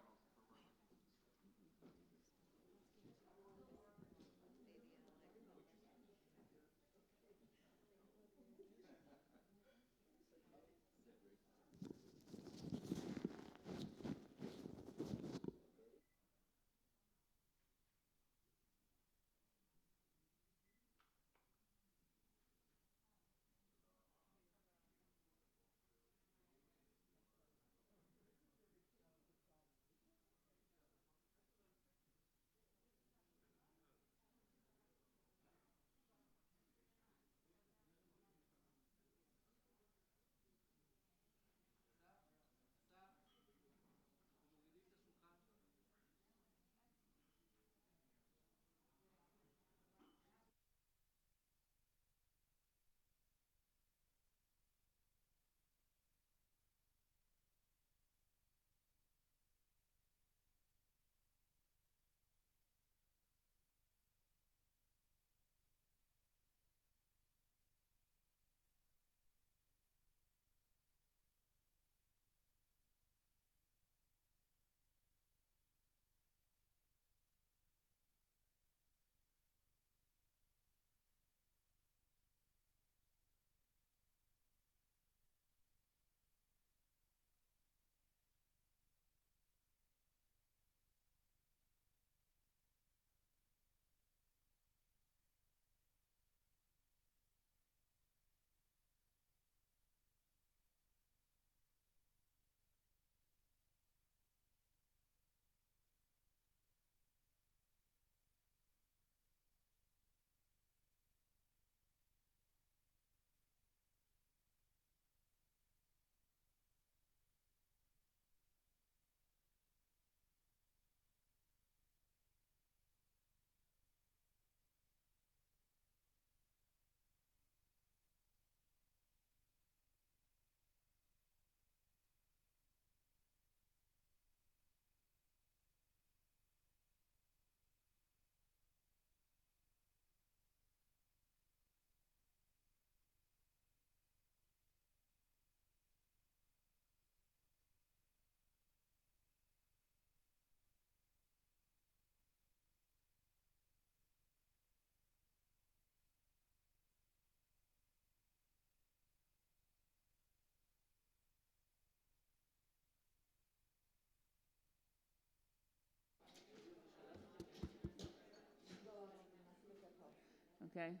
Speaker 12: Okay.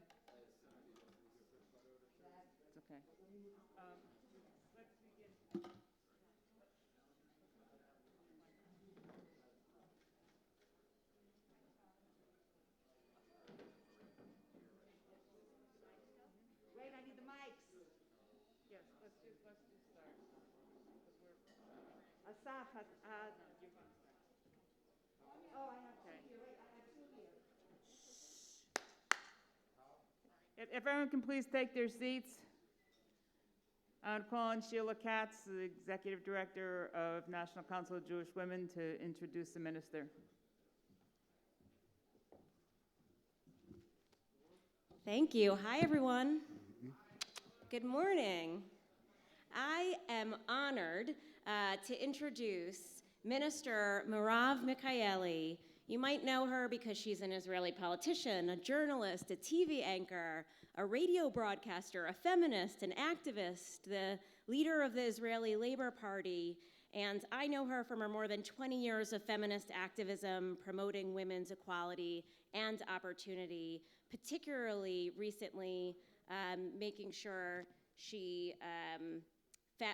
Speaker 12: It's okay. Let's begin. Wait, I need the mics. Yes, let's just start. Asaf has. Oh, I have two here. Wait, I have two here. If everyone can please take their seats. I would call on Sheila Katz, the Executive Director of National Council of Jewish Women, to introduce the minister.
Speaker 13: Thank you. Hi, everyone. Good morning. I am honored to introduce Minister Merav Michaeli. You might know her because she's an Israeli politician, a journalist, a TV anchor, a radio broadcaster, a feminist, an activist, the leader of the Israeli Labor Party, and I know her from her more than 20 years of feminist activism promoting women's equality and opportunity, particularly recently making sure She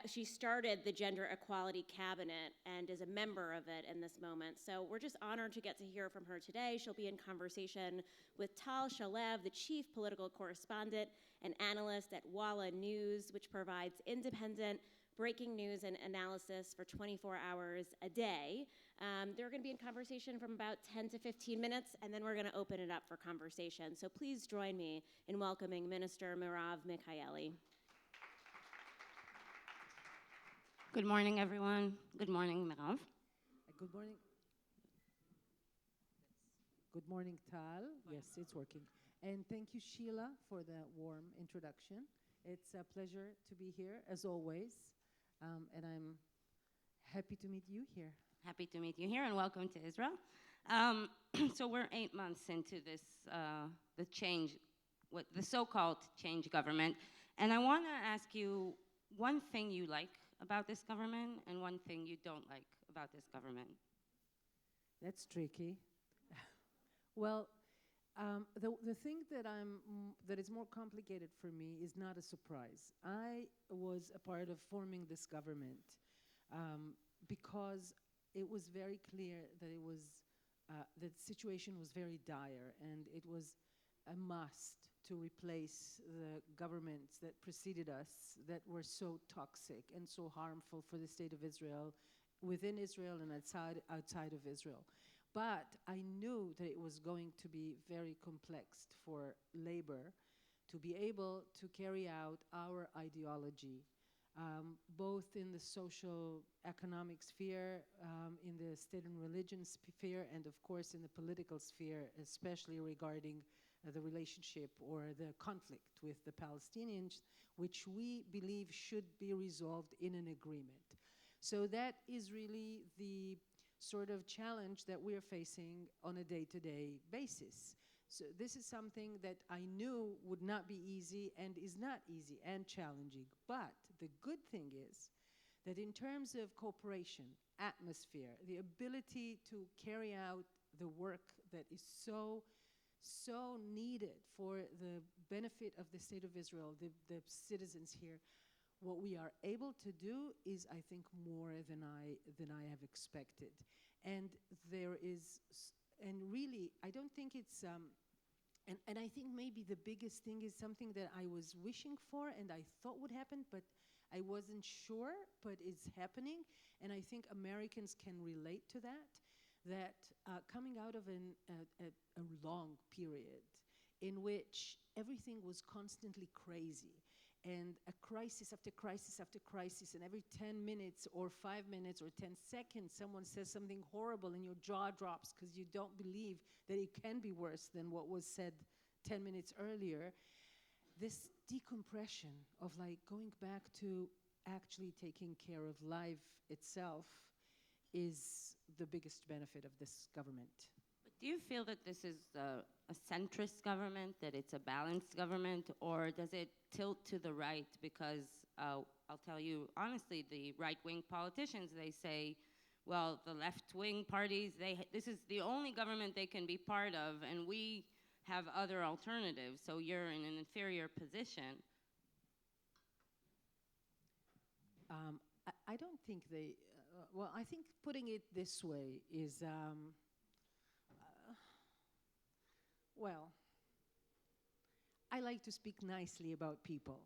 Speaker 13: she started the Gender Equality Cabinet and is a member of it in this moment. So we're just honored to get to hear from her today. She'll be in conversation with Tal Shalev, the chief political correspondent and analyst at Walla News, which provides independent breaking news and analysis for 24 hours a day. They're going to be in conversation from about 10 to 15 minutes, and then we're going to open it up for conversation. So please join me in welcoming Minister Merav Michaeli.
Speaker 14: Good morning, everyone. Good morning, Merav.
Speaker 15: Good morning. Good morning, Tal. Yes, it's working. And thank you, Sheila, for the warm introduction. It's a pleasure to be here, as always. And I'm happy to meet you here.
Speaker 14: Happy to meet you here, and welcome to Israel. So we're 8 months into this, the change, the so-called change government. And I want to ask you one thing you like about this government and one thing you don't like about this government.
Speaker 15: That's tricky. Well, the thing that is more complicated for me is not a surprise. I was a part of forming this government because it was very clear that the situation was very dire, and it was a must to replace the governments that preceded us that were so toxic and so harmful for the state of Israel, within Israel and outside of Israel. But I knew that it was going to be very complex for labor to be able to carry out our ideology, both in the social economic sphere, in the state and religion sphere, and of course in the political sphere, especially regarding the relationship or the conflict with the Palestinians, which we believe should be resolved in an agreement. So that is really the sort of challenge that we're facing on a day-to-day basis. So this is something that I knew would not be easy and is not easy and challenging. But the good thing is that in terms of cooperation, atmosphere, the ability to carry out the work that is so needed for the benefit of the state of Israel, the citizens here, what we are able to do is, I think, more than I have expected. And there is, and really, I don't think it's, and I think maybe the biggest thing is something that I was wishing for and I thought would happen, but I wasn't sure, but it's happening. And I think Americans can relate to that. That coming out of a long period in which everything was constantly crazy, and a crisis after crisis after crisis, and every 10 minutes or 5 minutes or 10 seconds someone says something horrible and your jaw drops because you don't believe that it can be worse than what was said 10 minutes earlier. This decompression of like going back to actually taking care of life itself is the biggest benefit of this government.
Speaker 14: But do you feel that this is a centrist government, that it's a balanced government, or does it tilt to the right? Because I'll tell you honestly, the right-wing politicians, they say, well, the left-wing parties, this is the only government they can be part of, and we have other alternatives, so you're in an inferior position.
Speaker 15: I don't think they, well, I think putting it this way is, well, I like to speak nicely about people.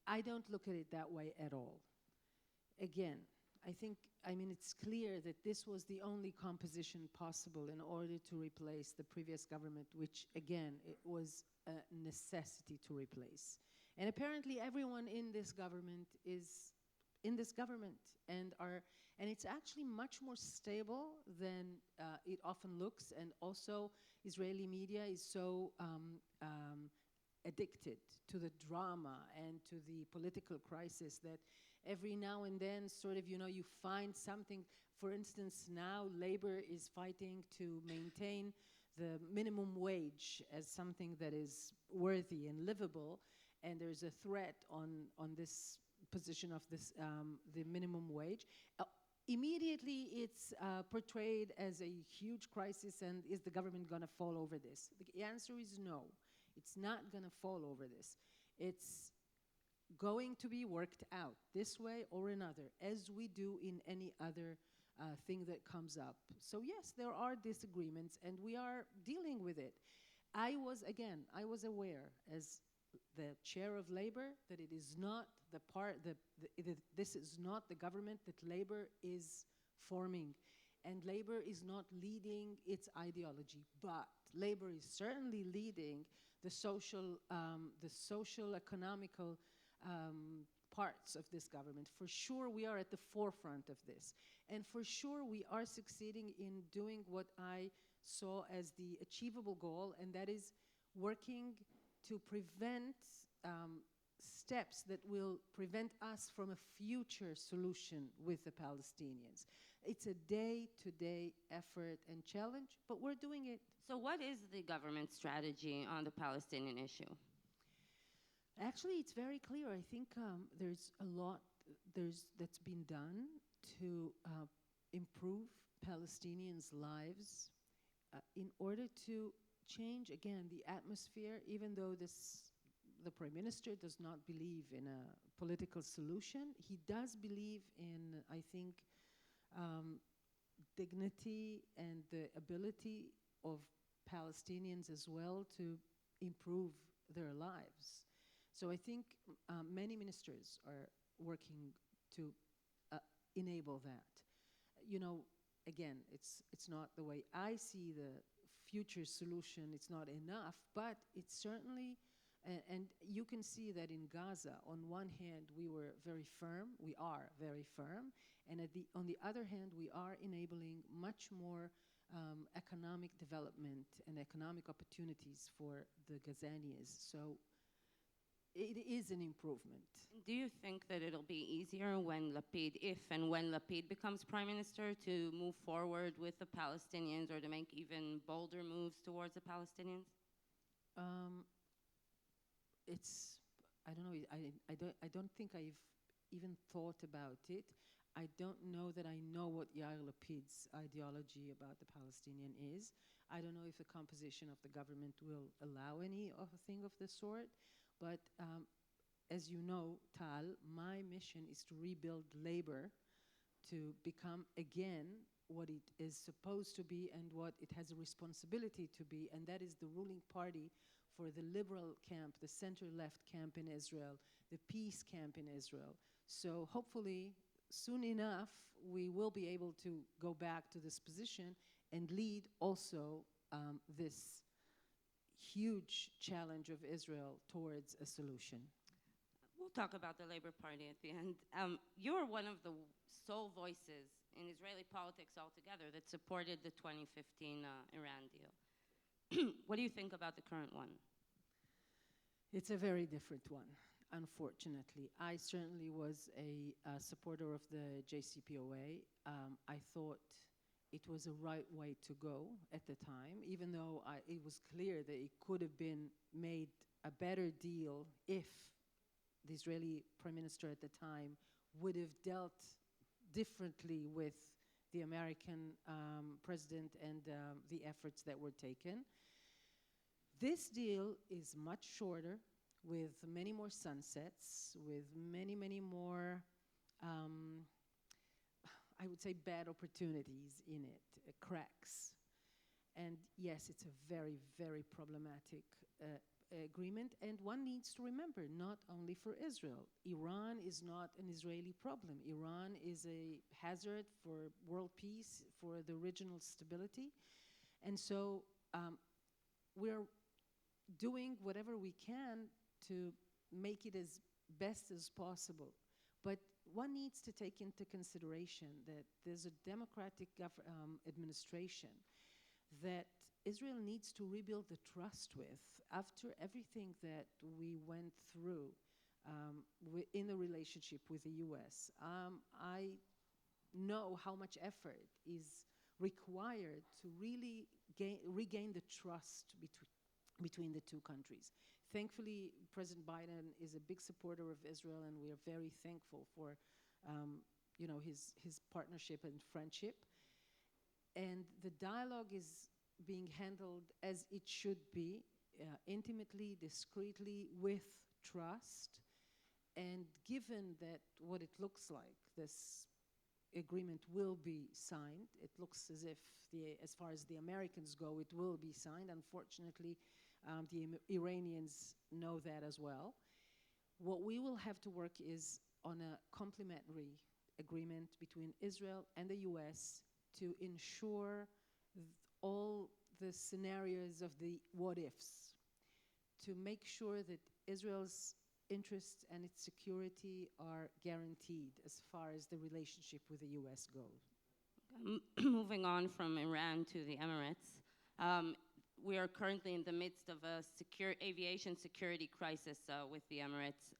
Speaker 15: I don't look at it that way at all. Again, I mean, it's clear that this was the only composition possible in order to replace the previous government, which, again, it was a necessity to replace. And apparently everyone in this government is in this government, and it's actually much more stable than it often looks, and also Israeli media is so addicted to the drama and to the political crisis that every now and then sort of, you know, you find something. For instance, now labor is fighting to maintain the minimum wage as something that is worthy and livable, and there's a threat on this position of this the minimum wage. Immediately it's portrayed as a huge crisis, and is the government going to fall over this? The answer is no. It's not going to fall over this. It's going to be worked out this way or another, as we do in any other thing that comes up. So yes, there are disagreements, and we are dealing with it. I was aware as the chair of labor that it is not this is not the government that labor is forming, and labor is not leading its ideology, but labor is certainly leading the social economical parts of this government. For sure, we are at the forefront of this. And for sure, we are succeeding in doing what I saw as the achievable goal, and that is working to prevent steps that will prevent us from a future solution with the Palestinians. It's a day-to-day effort and challenge, but we're doing it.
Speaker 14: So what is the government strategy on the Palestinian issue?
Speaker 15: Actually, it's very clear. I think there's a lot that's been done to improve Palestinians' lives in order to change, again, the atmosphere, even though the Prime Minister does not believe in a political solution. He does believe in, I think, dignity and the ability of Palestinians as well to improve their lives. So I think many ministers are working to enable that. You know, again, it's not the way I see the future solution. It's not enough, but it's certainly, and you can see that in Gaza, on one hand, we are very firm, and on the other hand, we are enabling much more economic development and economic opportunities for the Gazanians. So it is an improvement.
Speaker 14: Do you think that it'll be easier when Lapid, if and when Lapid becomes prime minister, to move forward with the Palestinians or to make even bolder moves towards the Palestinians?
Speaker 15: I don't know, I don't think I've even thought about it. I don't know that I know what Yair Lapid's ideology about the Palestinian is. I don't know if the composition of the government will allow any thing of the sort. But as you know, Tal, my mission is to rebuild labor to become again what it is supposed to be and what it has a responsibility to be, and that is the ruling party for the liberal camp, the center-left camp in Israel, the peace camp in Israel. So hopefully, soon enough, we will be able to go back to this position and lead also this huge challenge of Israel towards a solution.
Speaker 14: We'll talk about the Labor Party at the end. You're one of the sole voices in Israeli politics altogether that supported the 2015 Iran deal. What do you think about the current one?
Speaker 15: It's a very different one, unfortunately. I certainly was a supporter of the JCPOA. I thought it was a right way to go at the time, even though it was clear that it could have been made a better deal if the Israeli Prime Minister at the time would have dealt differently with the American president and the efforts that were taken. This deal is much shorter, with many more sunsets, with many, many more I would say bad opportunities in it, cracks. And yes, it's a very, very problematic agreement. And one needs to remember, not only for Israel. Iran is not an Israeli problem. Iran is a hazard for world peace, for the regional stability. And so we're doing whatever we can to make it as best as possible. But one needs to take into consideration that there's a democratic administration that Israel needs to rebuild the trust with after everything that we went through in the relationship with the US. I know how much effort is required to really regain the trust between the two countries. Thankfully, President Biden is a big supporter of Israel, and we are very thankful for his partnership and friendship. And the dialogue is being handled as it should be, intimately, discreetly, with trust. And given that what it looks like, this agreement will be signed. It looks as if, as far as the Americans go, it will be signed. Unfortunately, the Iranians know that as well. What we will have to work is on a complementary agreement between Israel and the US to ensure all the scenarios of the what-ifs, to make sure that Israel's interests and its security are guaranteed as far as the relationship with the US goes.
Speaker 14: Moving on from Iran to the Emirates, we are currently in the midst of a aviation security crisis with the Emirates.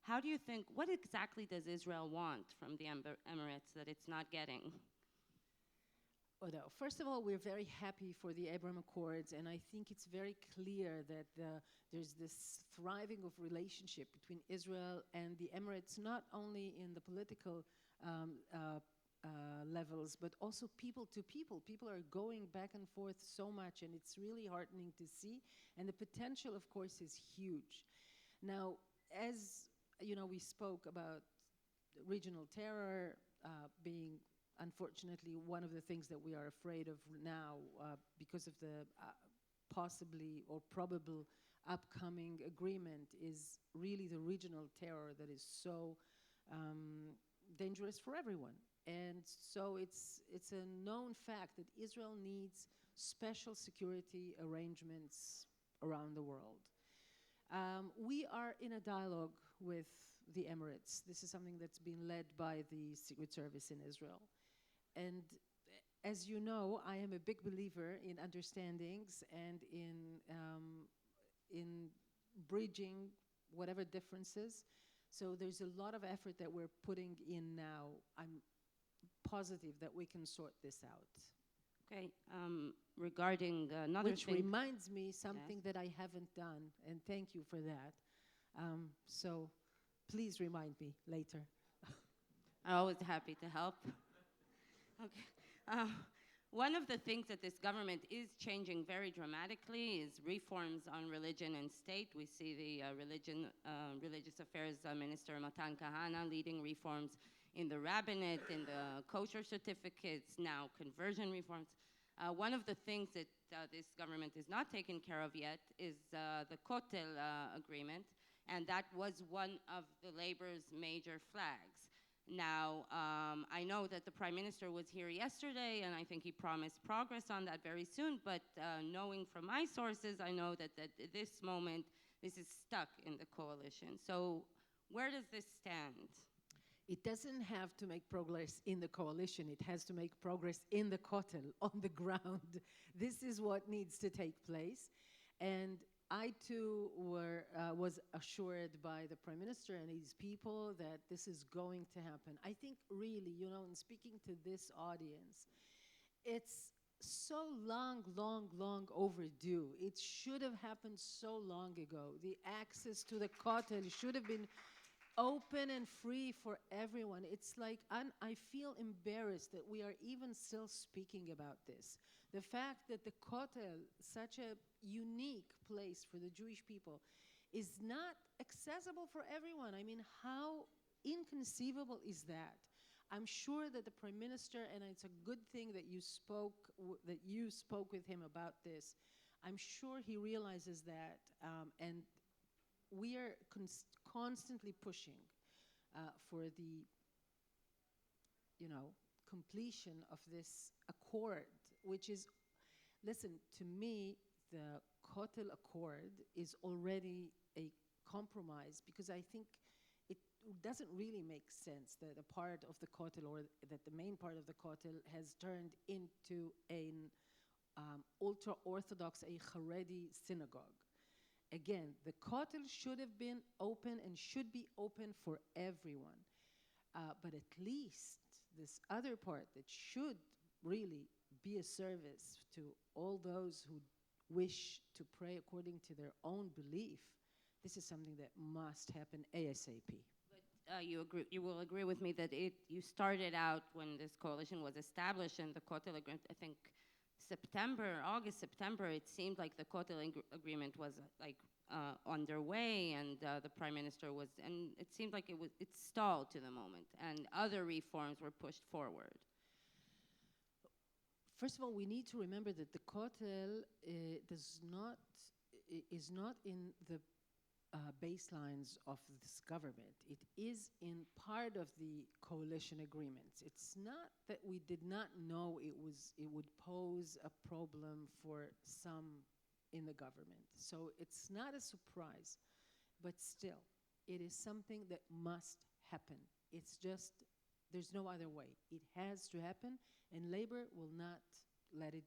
Speaker 14: How do you think, what exactly does Israel want from the Emirates that it's not getting?
Speaker 15: Oh, no. First of all, we're very happy for the Abraham Accords, and I think it's very clear that there's this thriving of relationship between Israel and the Emirates, not only in the political levels, but also people to people. People are going back and forth so much, and it's really heartening to see, and the potential, of course, is huge. Now, as you know, we spoke about regional terror being unfortunately one of the things that we are afraid of now because of the possibly or probable upcoming agreement is really the regional terror that is so dangerous for everyone. And so it's a known fact that Israel needs special security arrangements around the world. We are in a dialogue with the Emirates. This is something that's been led by the Secret Service in Israel. And as you know, I am a big believer in understandings and in bridging whatever differences. So there's a lot of effort that we're putting in now. I'm positive that we can sort this out.
Speaker 14: Okay, regarding another
Speaker 15: Which
Speaker 14: thing.
Speaker 15: reminds me something that I haven't done, and thank you for that. So please remind me later.
Speaker 14: I'm always happy to help. Okay. One of the things that this government is changing very dramatically is reforms on religion and state. We see the Religious Affairs Minister Matan Kahana leading reforms in the rabbinate, in the kosher certificates, now conversion reforms. One of the things that this government is not taking care of yet is the Kotel agreement, and that was one of the labor's major flags. Now, I know that the Prime Minister was here yesterday, and I think he promised progress on that very soon, but knowing from my sources, I know that at this moment, this is stuck in the coalition. So where does this stand?
Speaker 15: It doesn't have to make progress in the coalition. It has to make progress in the Kotel, on the ground. This is what needs to take place. And I, too, was assured by the Prime Minister and his people that this is going to happen. I think really, you know, in speaking to this audience, it's so long overdue. It should have happened so long ago. The access to the Kotel should have been open and free for everyone. It's like, I feel embarrassed that we are even still speaking about this. The fact that the Kotel, such a unique place for the Jewish people, is not accessible for everyone. I mean, how inconceivable is that? I'm sure that the Prime Minister, and it's a good thing that you spoke with him about this. I'm sure he realizes that, and we are constantly pushing for the, completion of this accord, which is, listen, to me, the Kotel Accord is already a compromise, because I think it doesn't really make sense that a part of the Kotel, or that the main part of the Kotel, has turned into an ultra-Orthodox, a Haredi synagogue. Again, the Kotel should have been open and should be open for everyone. But at least this other part that should really be a service to all those who wish to pray according to their own belief, this is something that must happen ASAP.
Speaker 14: But you will agree with me that you started out when this coalition was established, and the Kotel agreement, I think August, September, it seemed like the Kotel agreement was underway, and the prime minister was, and it seemed like it stalled to the moment, and other reforms were pushed forward.
Speaker 15: First of all, we need to remember that the Kotel is not in the baselines of this government. It is in part of the coalition agreements. It's not that we did not know it would pose a problem for some in the government. So it's not a surprise, but still, it is something that must happen. It's just, there's no other way. It has to happen, and labor will not let it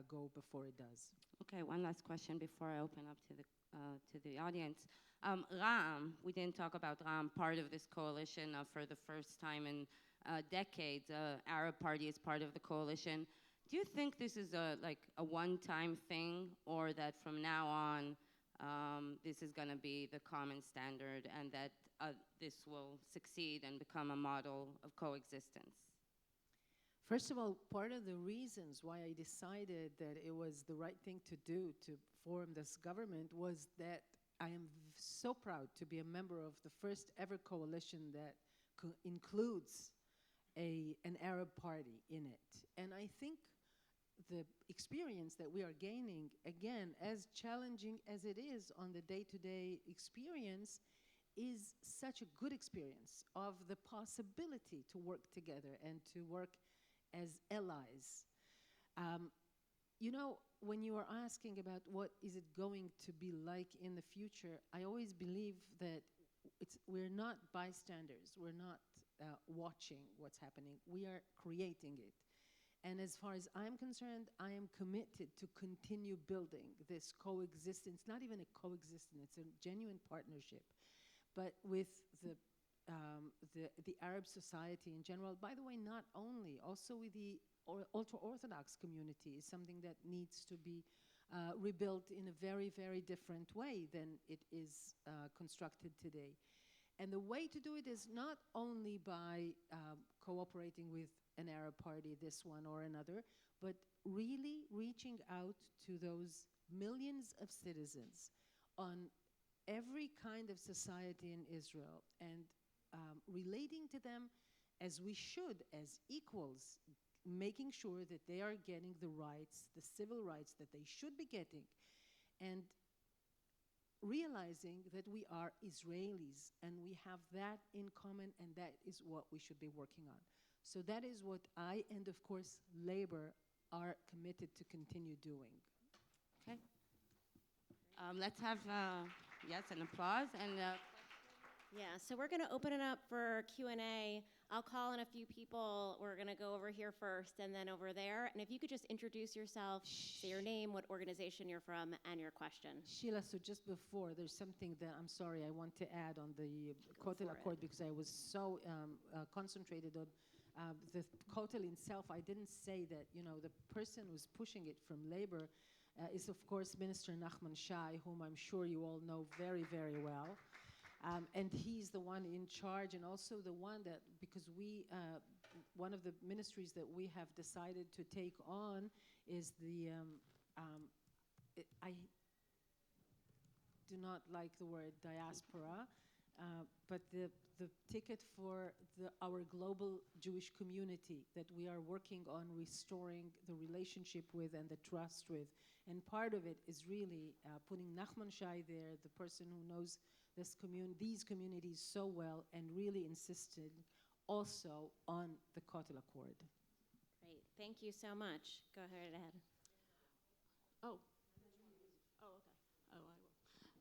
Speaker 15: go before it does.
Speaker 14: Okay, one last question before I open up to the audience. Ra'am, we didn't talk about Ra'am, part of this coalition for the first time in decades. Arab Party is part of the coalition. Do you think this is a one-time thing, or that from now on this is going to be the common standard, and that this will succeed and become a model of coexistence?
Speaker 15: First of all, part of the reasons why I decided that it was the right thing to do to form this government was that I am so proud to be a member of the first ever coalition that includes an Arab party in it. And I think the experience that we are gaining, again, as challenging as it is on the day-to-day experience, is such a good experience of the possibility to work together and to work as allies. You know, when you are asking about what is it going to be like in the future, I always believe that we're not bystanders. We're not watching what's happening. We are creating it. And as far as I'm concerned, I am committed to continue building this coexistence, not even a coexistence, it's a genuine partnership, but with the Arab society in general. By the way, not only, also with the ultra-Orthodox community is something that needs to be rebuilt in a very, very different way than it is constructed today. And the way to do it is not only by cooperating with an Arab party, this one or another, but really reaching out to those millions of citizens on every kind of society in Israel and relating to them as we should, as equals, making sure that they are getting the rights, the civil rights that they should be getting, and realizing that we are Israelis and we have that in common, and that is what we should be working on. So that is what I and, of course, Labor are committed to continue doing.
Speaker 14: Okay. Let's have, yes, an applause. And
Speaker 13: yeah, so we're going to open it up for Q&A. I'll call in a few people. We're going to go over here first and then over there. And if you could just introduce yourself, say your name, what organization you're from, and your question.
Speaker 15: Sheila, so just before, there's something that I'm sorry I want to add on the Kotel Accord, because I was so concentrated on the Kotel itself. I didn't say that, you know, the person who's pushing it from Labor is, of course, Minister Nachman Shai, whom I'm sure you all know very, very well. And he's the one in charge, and also the one that, because we, one of the ministries that we have decided to take on is the, I do not like the word diaspora, but the ticket for our global Jewish community that we are working on restoring the relationship with and the trust with. And part of it is really putting Nachman Shai there, the person who knows these communities so well, and really insisted also on the Kotel Accord.
Speaker 13: Great, thank you so much. Go ahead.
Speaker 16: Oh, okay. Oh, I will.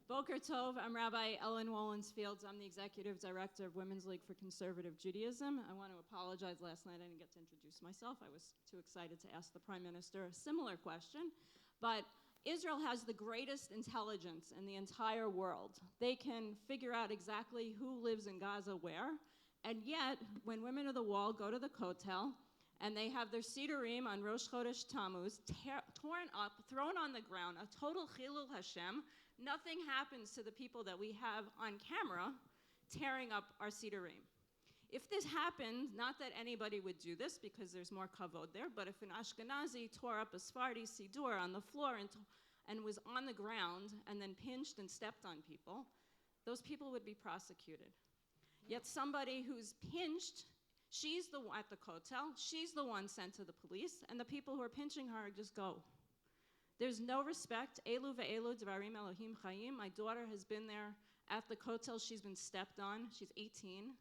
Speaker 16: Boker Tov, I'm Rabbi Ellen Wollensfields. I'm the Executive Director of Women's League for Conservative Judaism. I want to apologize. Last night I didn't get to introduce myself. I was too excited to ask the Prime Minister a similar question. But Israel has the greatest intelligence in the entire world. They can figure out exactly who lives in Gaza where, and yet, when women of the wall go to the Kotel, and they have their Sidurim on Rosh Chodesh Tammuz torn up, thrown on the ground, a total Chilul Hashem, nothing happens to the people that we have on camera tearing up our Sidurim. If this happened, not that anybody would do this because there's more kavod there, but if an Ashkenazi tore up a Sephardi Siddur on the floor and was on the ground and then pinched and stepped on people, those people would be prosecuted. Yet somebody who's pinched, she's the one at the kotel, she's the one sent to the police, and the people who are pinching her just go. There's no respect. Elu ve'elu dvarim Elohim chayim. My daughter has been there at the kotel. She's been stepped on. She's 18.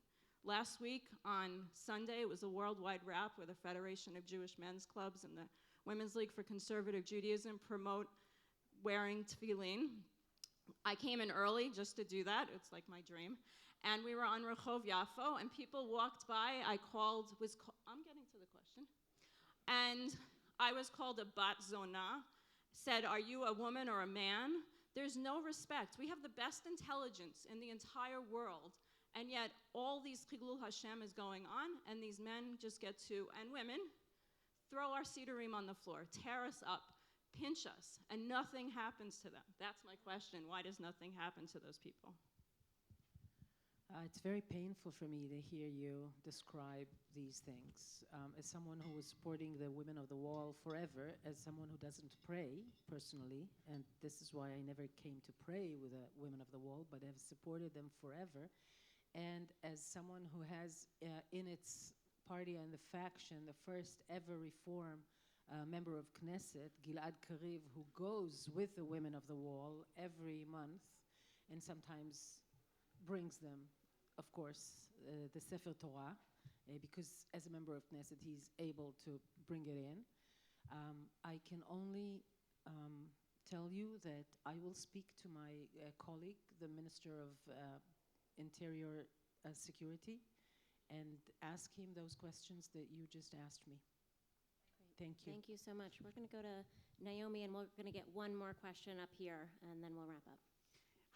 Speaker 16: Last week on Sunday, it was a worldwide wrap where the Federation of Jewish Men's Clubs and the Women's League for Conservative Judaism promote wearing tefillin. I came in early just to do that. It's like my dream. And we were on Rehov Yafo, and people walked by. I'm getting to the question. And I was called a bat zona, said, are you a woman or a man? There's no respect. We have the best intelligence in the entire world, and yet all these Chilul Hashem is going on, and these men just get to, and women, throw our sidurim on the floor, tear us up, pinch us, and nothing happens to them. That's my question. Why does nothing happen to those people?
Speaker 15: It's very painful for me to hear you describe these things. As someone who was supporting the Women of the Wall forever, as someone who doesn't pray personally, and this is why I never came to pray with the Women of the Wall, but have supported them forever, and as someone who has in its party and the faction the first ever reform member of Knesset, Gilad Kariv, who goes with the Women of the Wall every month and sometimes brings them, of course, the Sefer Torah, because as a member of Knesset, he's able to bring it in. I can only tell you that I will speak to my colleague, the Minister of Interior Security, and ask him those questions that you just asked me. Thank you.
Speaker 13: Thank you so much. We're going to go to Naomi, and we're going to get one more question up here, and then we'll wrap up.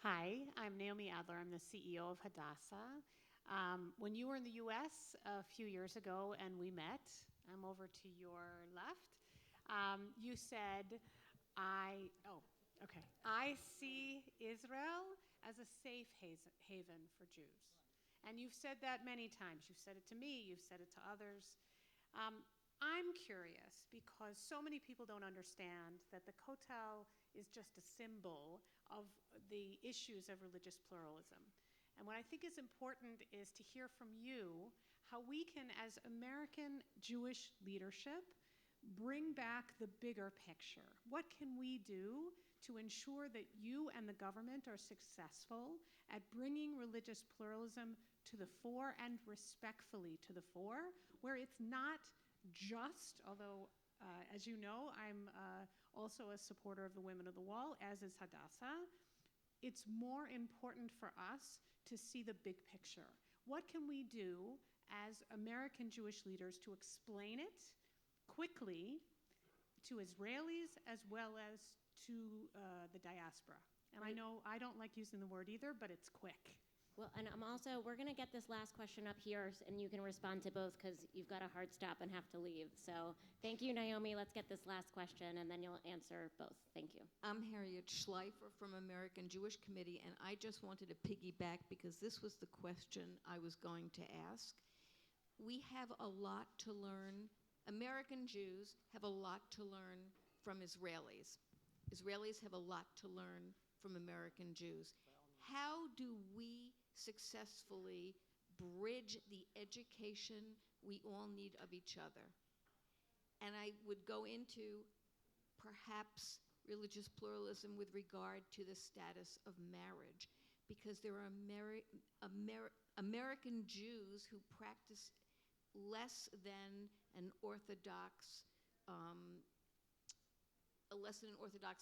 Speaker 17: Hi, I'm Naomi Adler. I'm the CEO of Hadassah. When you were in the U.S. a few years ago and we met, I'm over to your left, you said, I see Israel as a safe haven for Jews. And you've said that many times. You've said it to me, you've said it to others. I'm curious because so many people don't understand that the Kotel is just a symbol of the issues of religious pluralism. And what I think is important is to hear from you how we can, as American Jewish leadership, bring back the bigger picture. What can we do to ensure that you and the government are successful at bringing religious pluralism to the fore and respectfully to the fore, where it's not just, although as you know, I'm also a supporter of the Women of the Wall, as is Hadassah. It's more important for us to see the big picture. What can we do as American Jewish leaders to explain it quickly to Israelis as well as to the diaspora? And I know I don't like using the word either, but it's quick.
Speaker 13: Well, and we're going to get this last question up here, and you can respond to both because you've got a hard stop and have to leave. So thank you, Naomi. Let's get this last question, and then you'll answer both. Thank you.
Speaker 18: I'm Harriet Schleifer from American Jewish Committee, and I just wanted to piggyback because this was the question I was going to ask. We have a lot to learn. American Jews have a lot to learn from Israelis. Israelis have a lot to learn from American Jews. How do we successfully bridge the education we all need of each other? And I would go into perhaps religious pluralism with regard to the status of marriage, because there are American Jews who practice less than an orthodox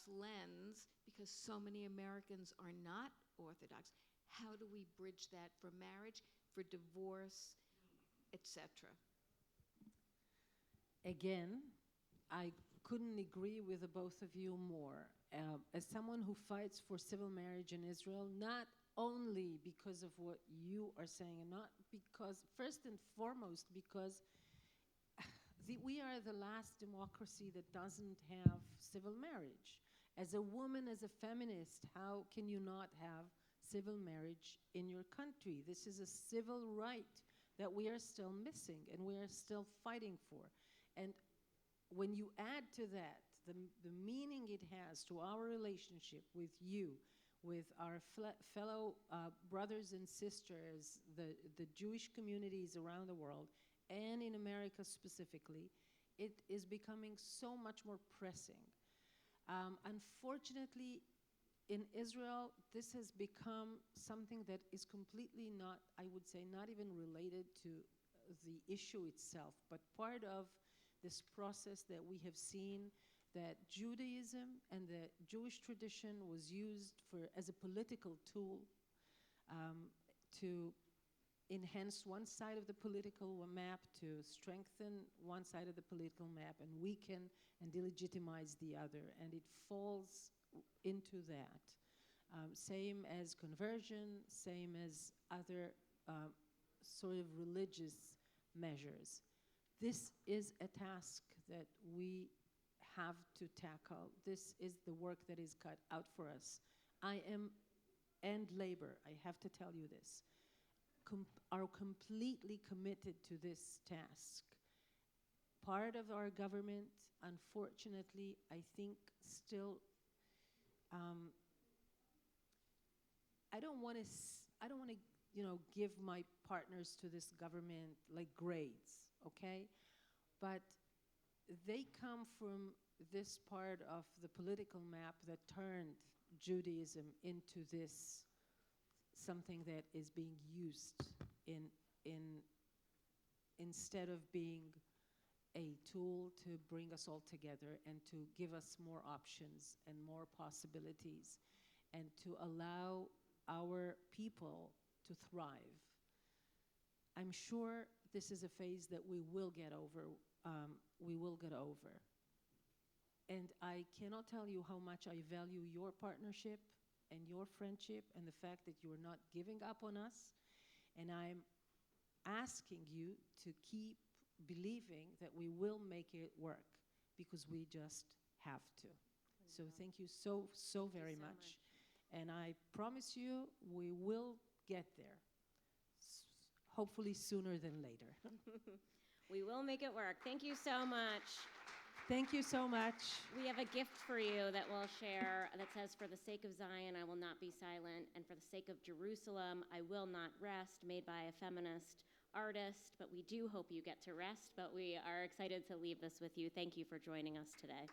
Speaker 18: lens, because so many Americans are not Orthodox. How do we bridge that for marriage, for divorce, etc.?
Speaker 15: Again, I couldn't agree with the both of you more. As someone who fights for civil marriage in Israel, not only because of what you are saying, and not because, first and foremost, because we are the last democracy that doesn't have civil marriage. As a woman, as a feminist, how can you not have civil marriage in your country? This is a civil right that we are still missing and we are still fighting for. And when you add to that the meaning it has to our relationship with you, with our fellow brothers and sisters, the Jewish communities around the world, and in America specifically, it is becoming so much more pressing. Unfortunately, in Israel, this has become something that is completely not, I would say, not even related to the issue itself, but part of this process that we have seen, that Judaism and the Jewish tradition was used as a political tool to enhance one side of the political map, to strengthen one side of the political map, and weaken and delegitimize the other. And it falls into that. Same as conversion, same as other sort of religious measures. This is a task that we have to tackle. This is the work that is cut out for us. And labor, I have to tell you this, are completely committed to this task. Part of our government, unfortunately, I think still, I don't want to, give my partners to this government like grades, okay? But they come from this part of the political map that turned Judaism into this something that is being used instead of being a tool to bring us all together and to give us more options and more possibilities and to allow our people to thrive. I'm sure this is a phase that we will get over. And I cannot tell you how much I value your partnership and your friendship and the fact that you are not giving up on us. And I'm asking you to keep believing that we will make it work, because we just have to. So thank you so very much. And I promise you we will get there, hopefully sooner than later.
Speaker 13: We will make it work. Thank you so much.
Speaker 15: Thank you so much.
Speaker 13: We have a gift for you that we'll share that says, "For the sake of Zion, I will not be silent, and for the sake of Jerusalem, I will not rest," made by a feminist artist. But we do hope you get to rest, but we are excited to leave this with you. Thank you for joining us today.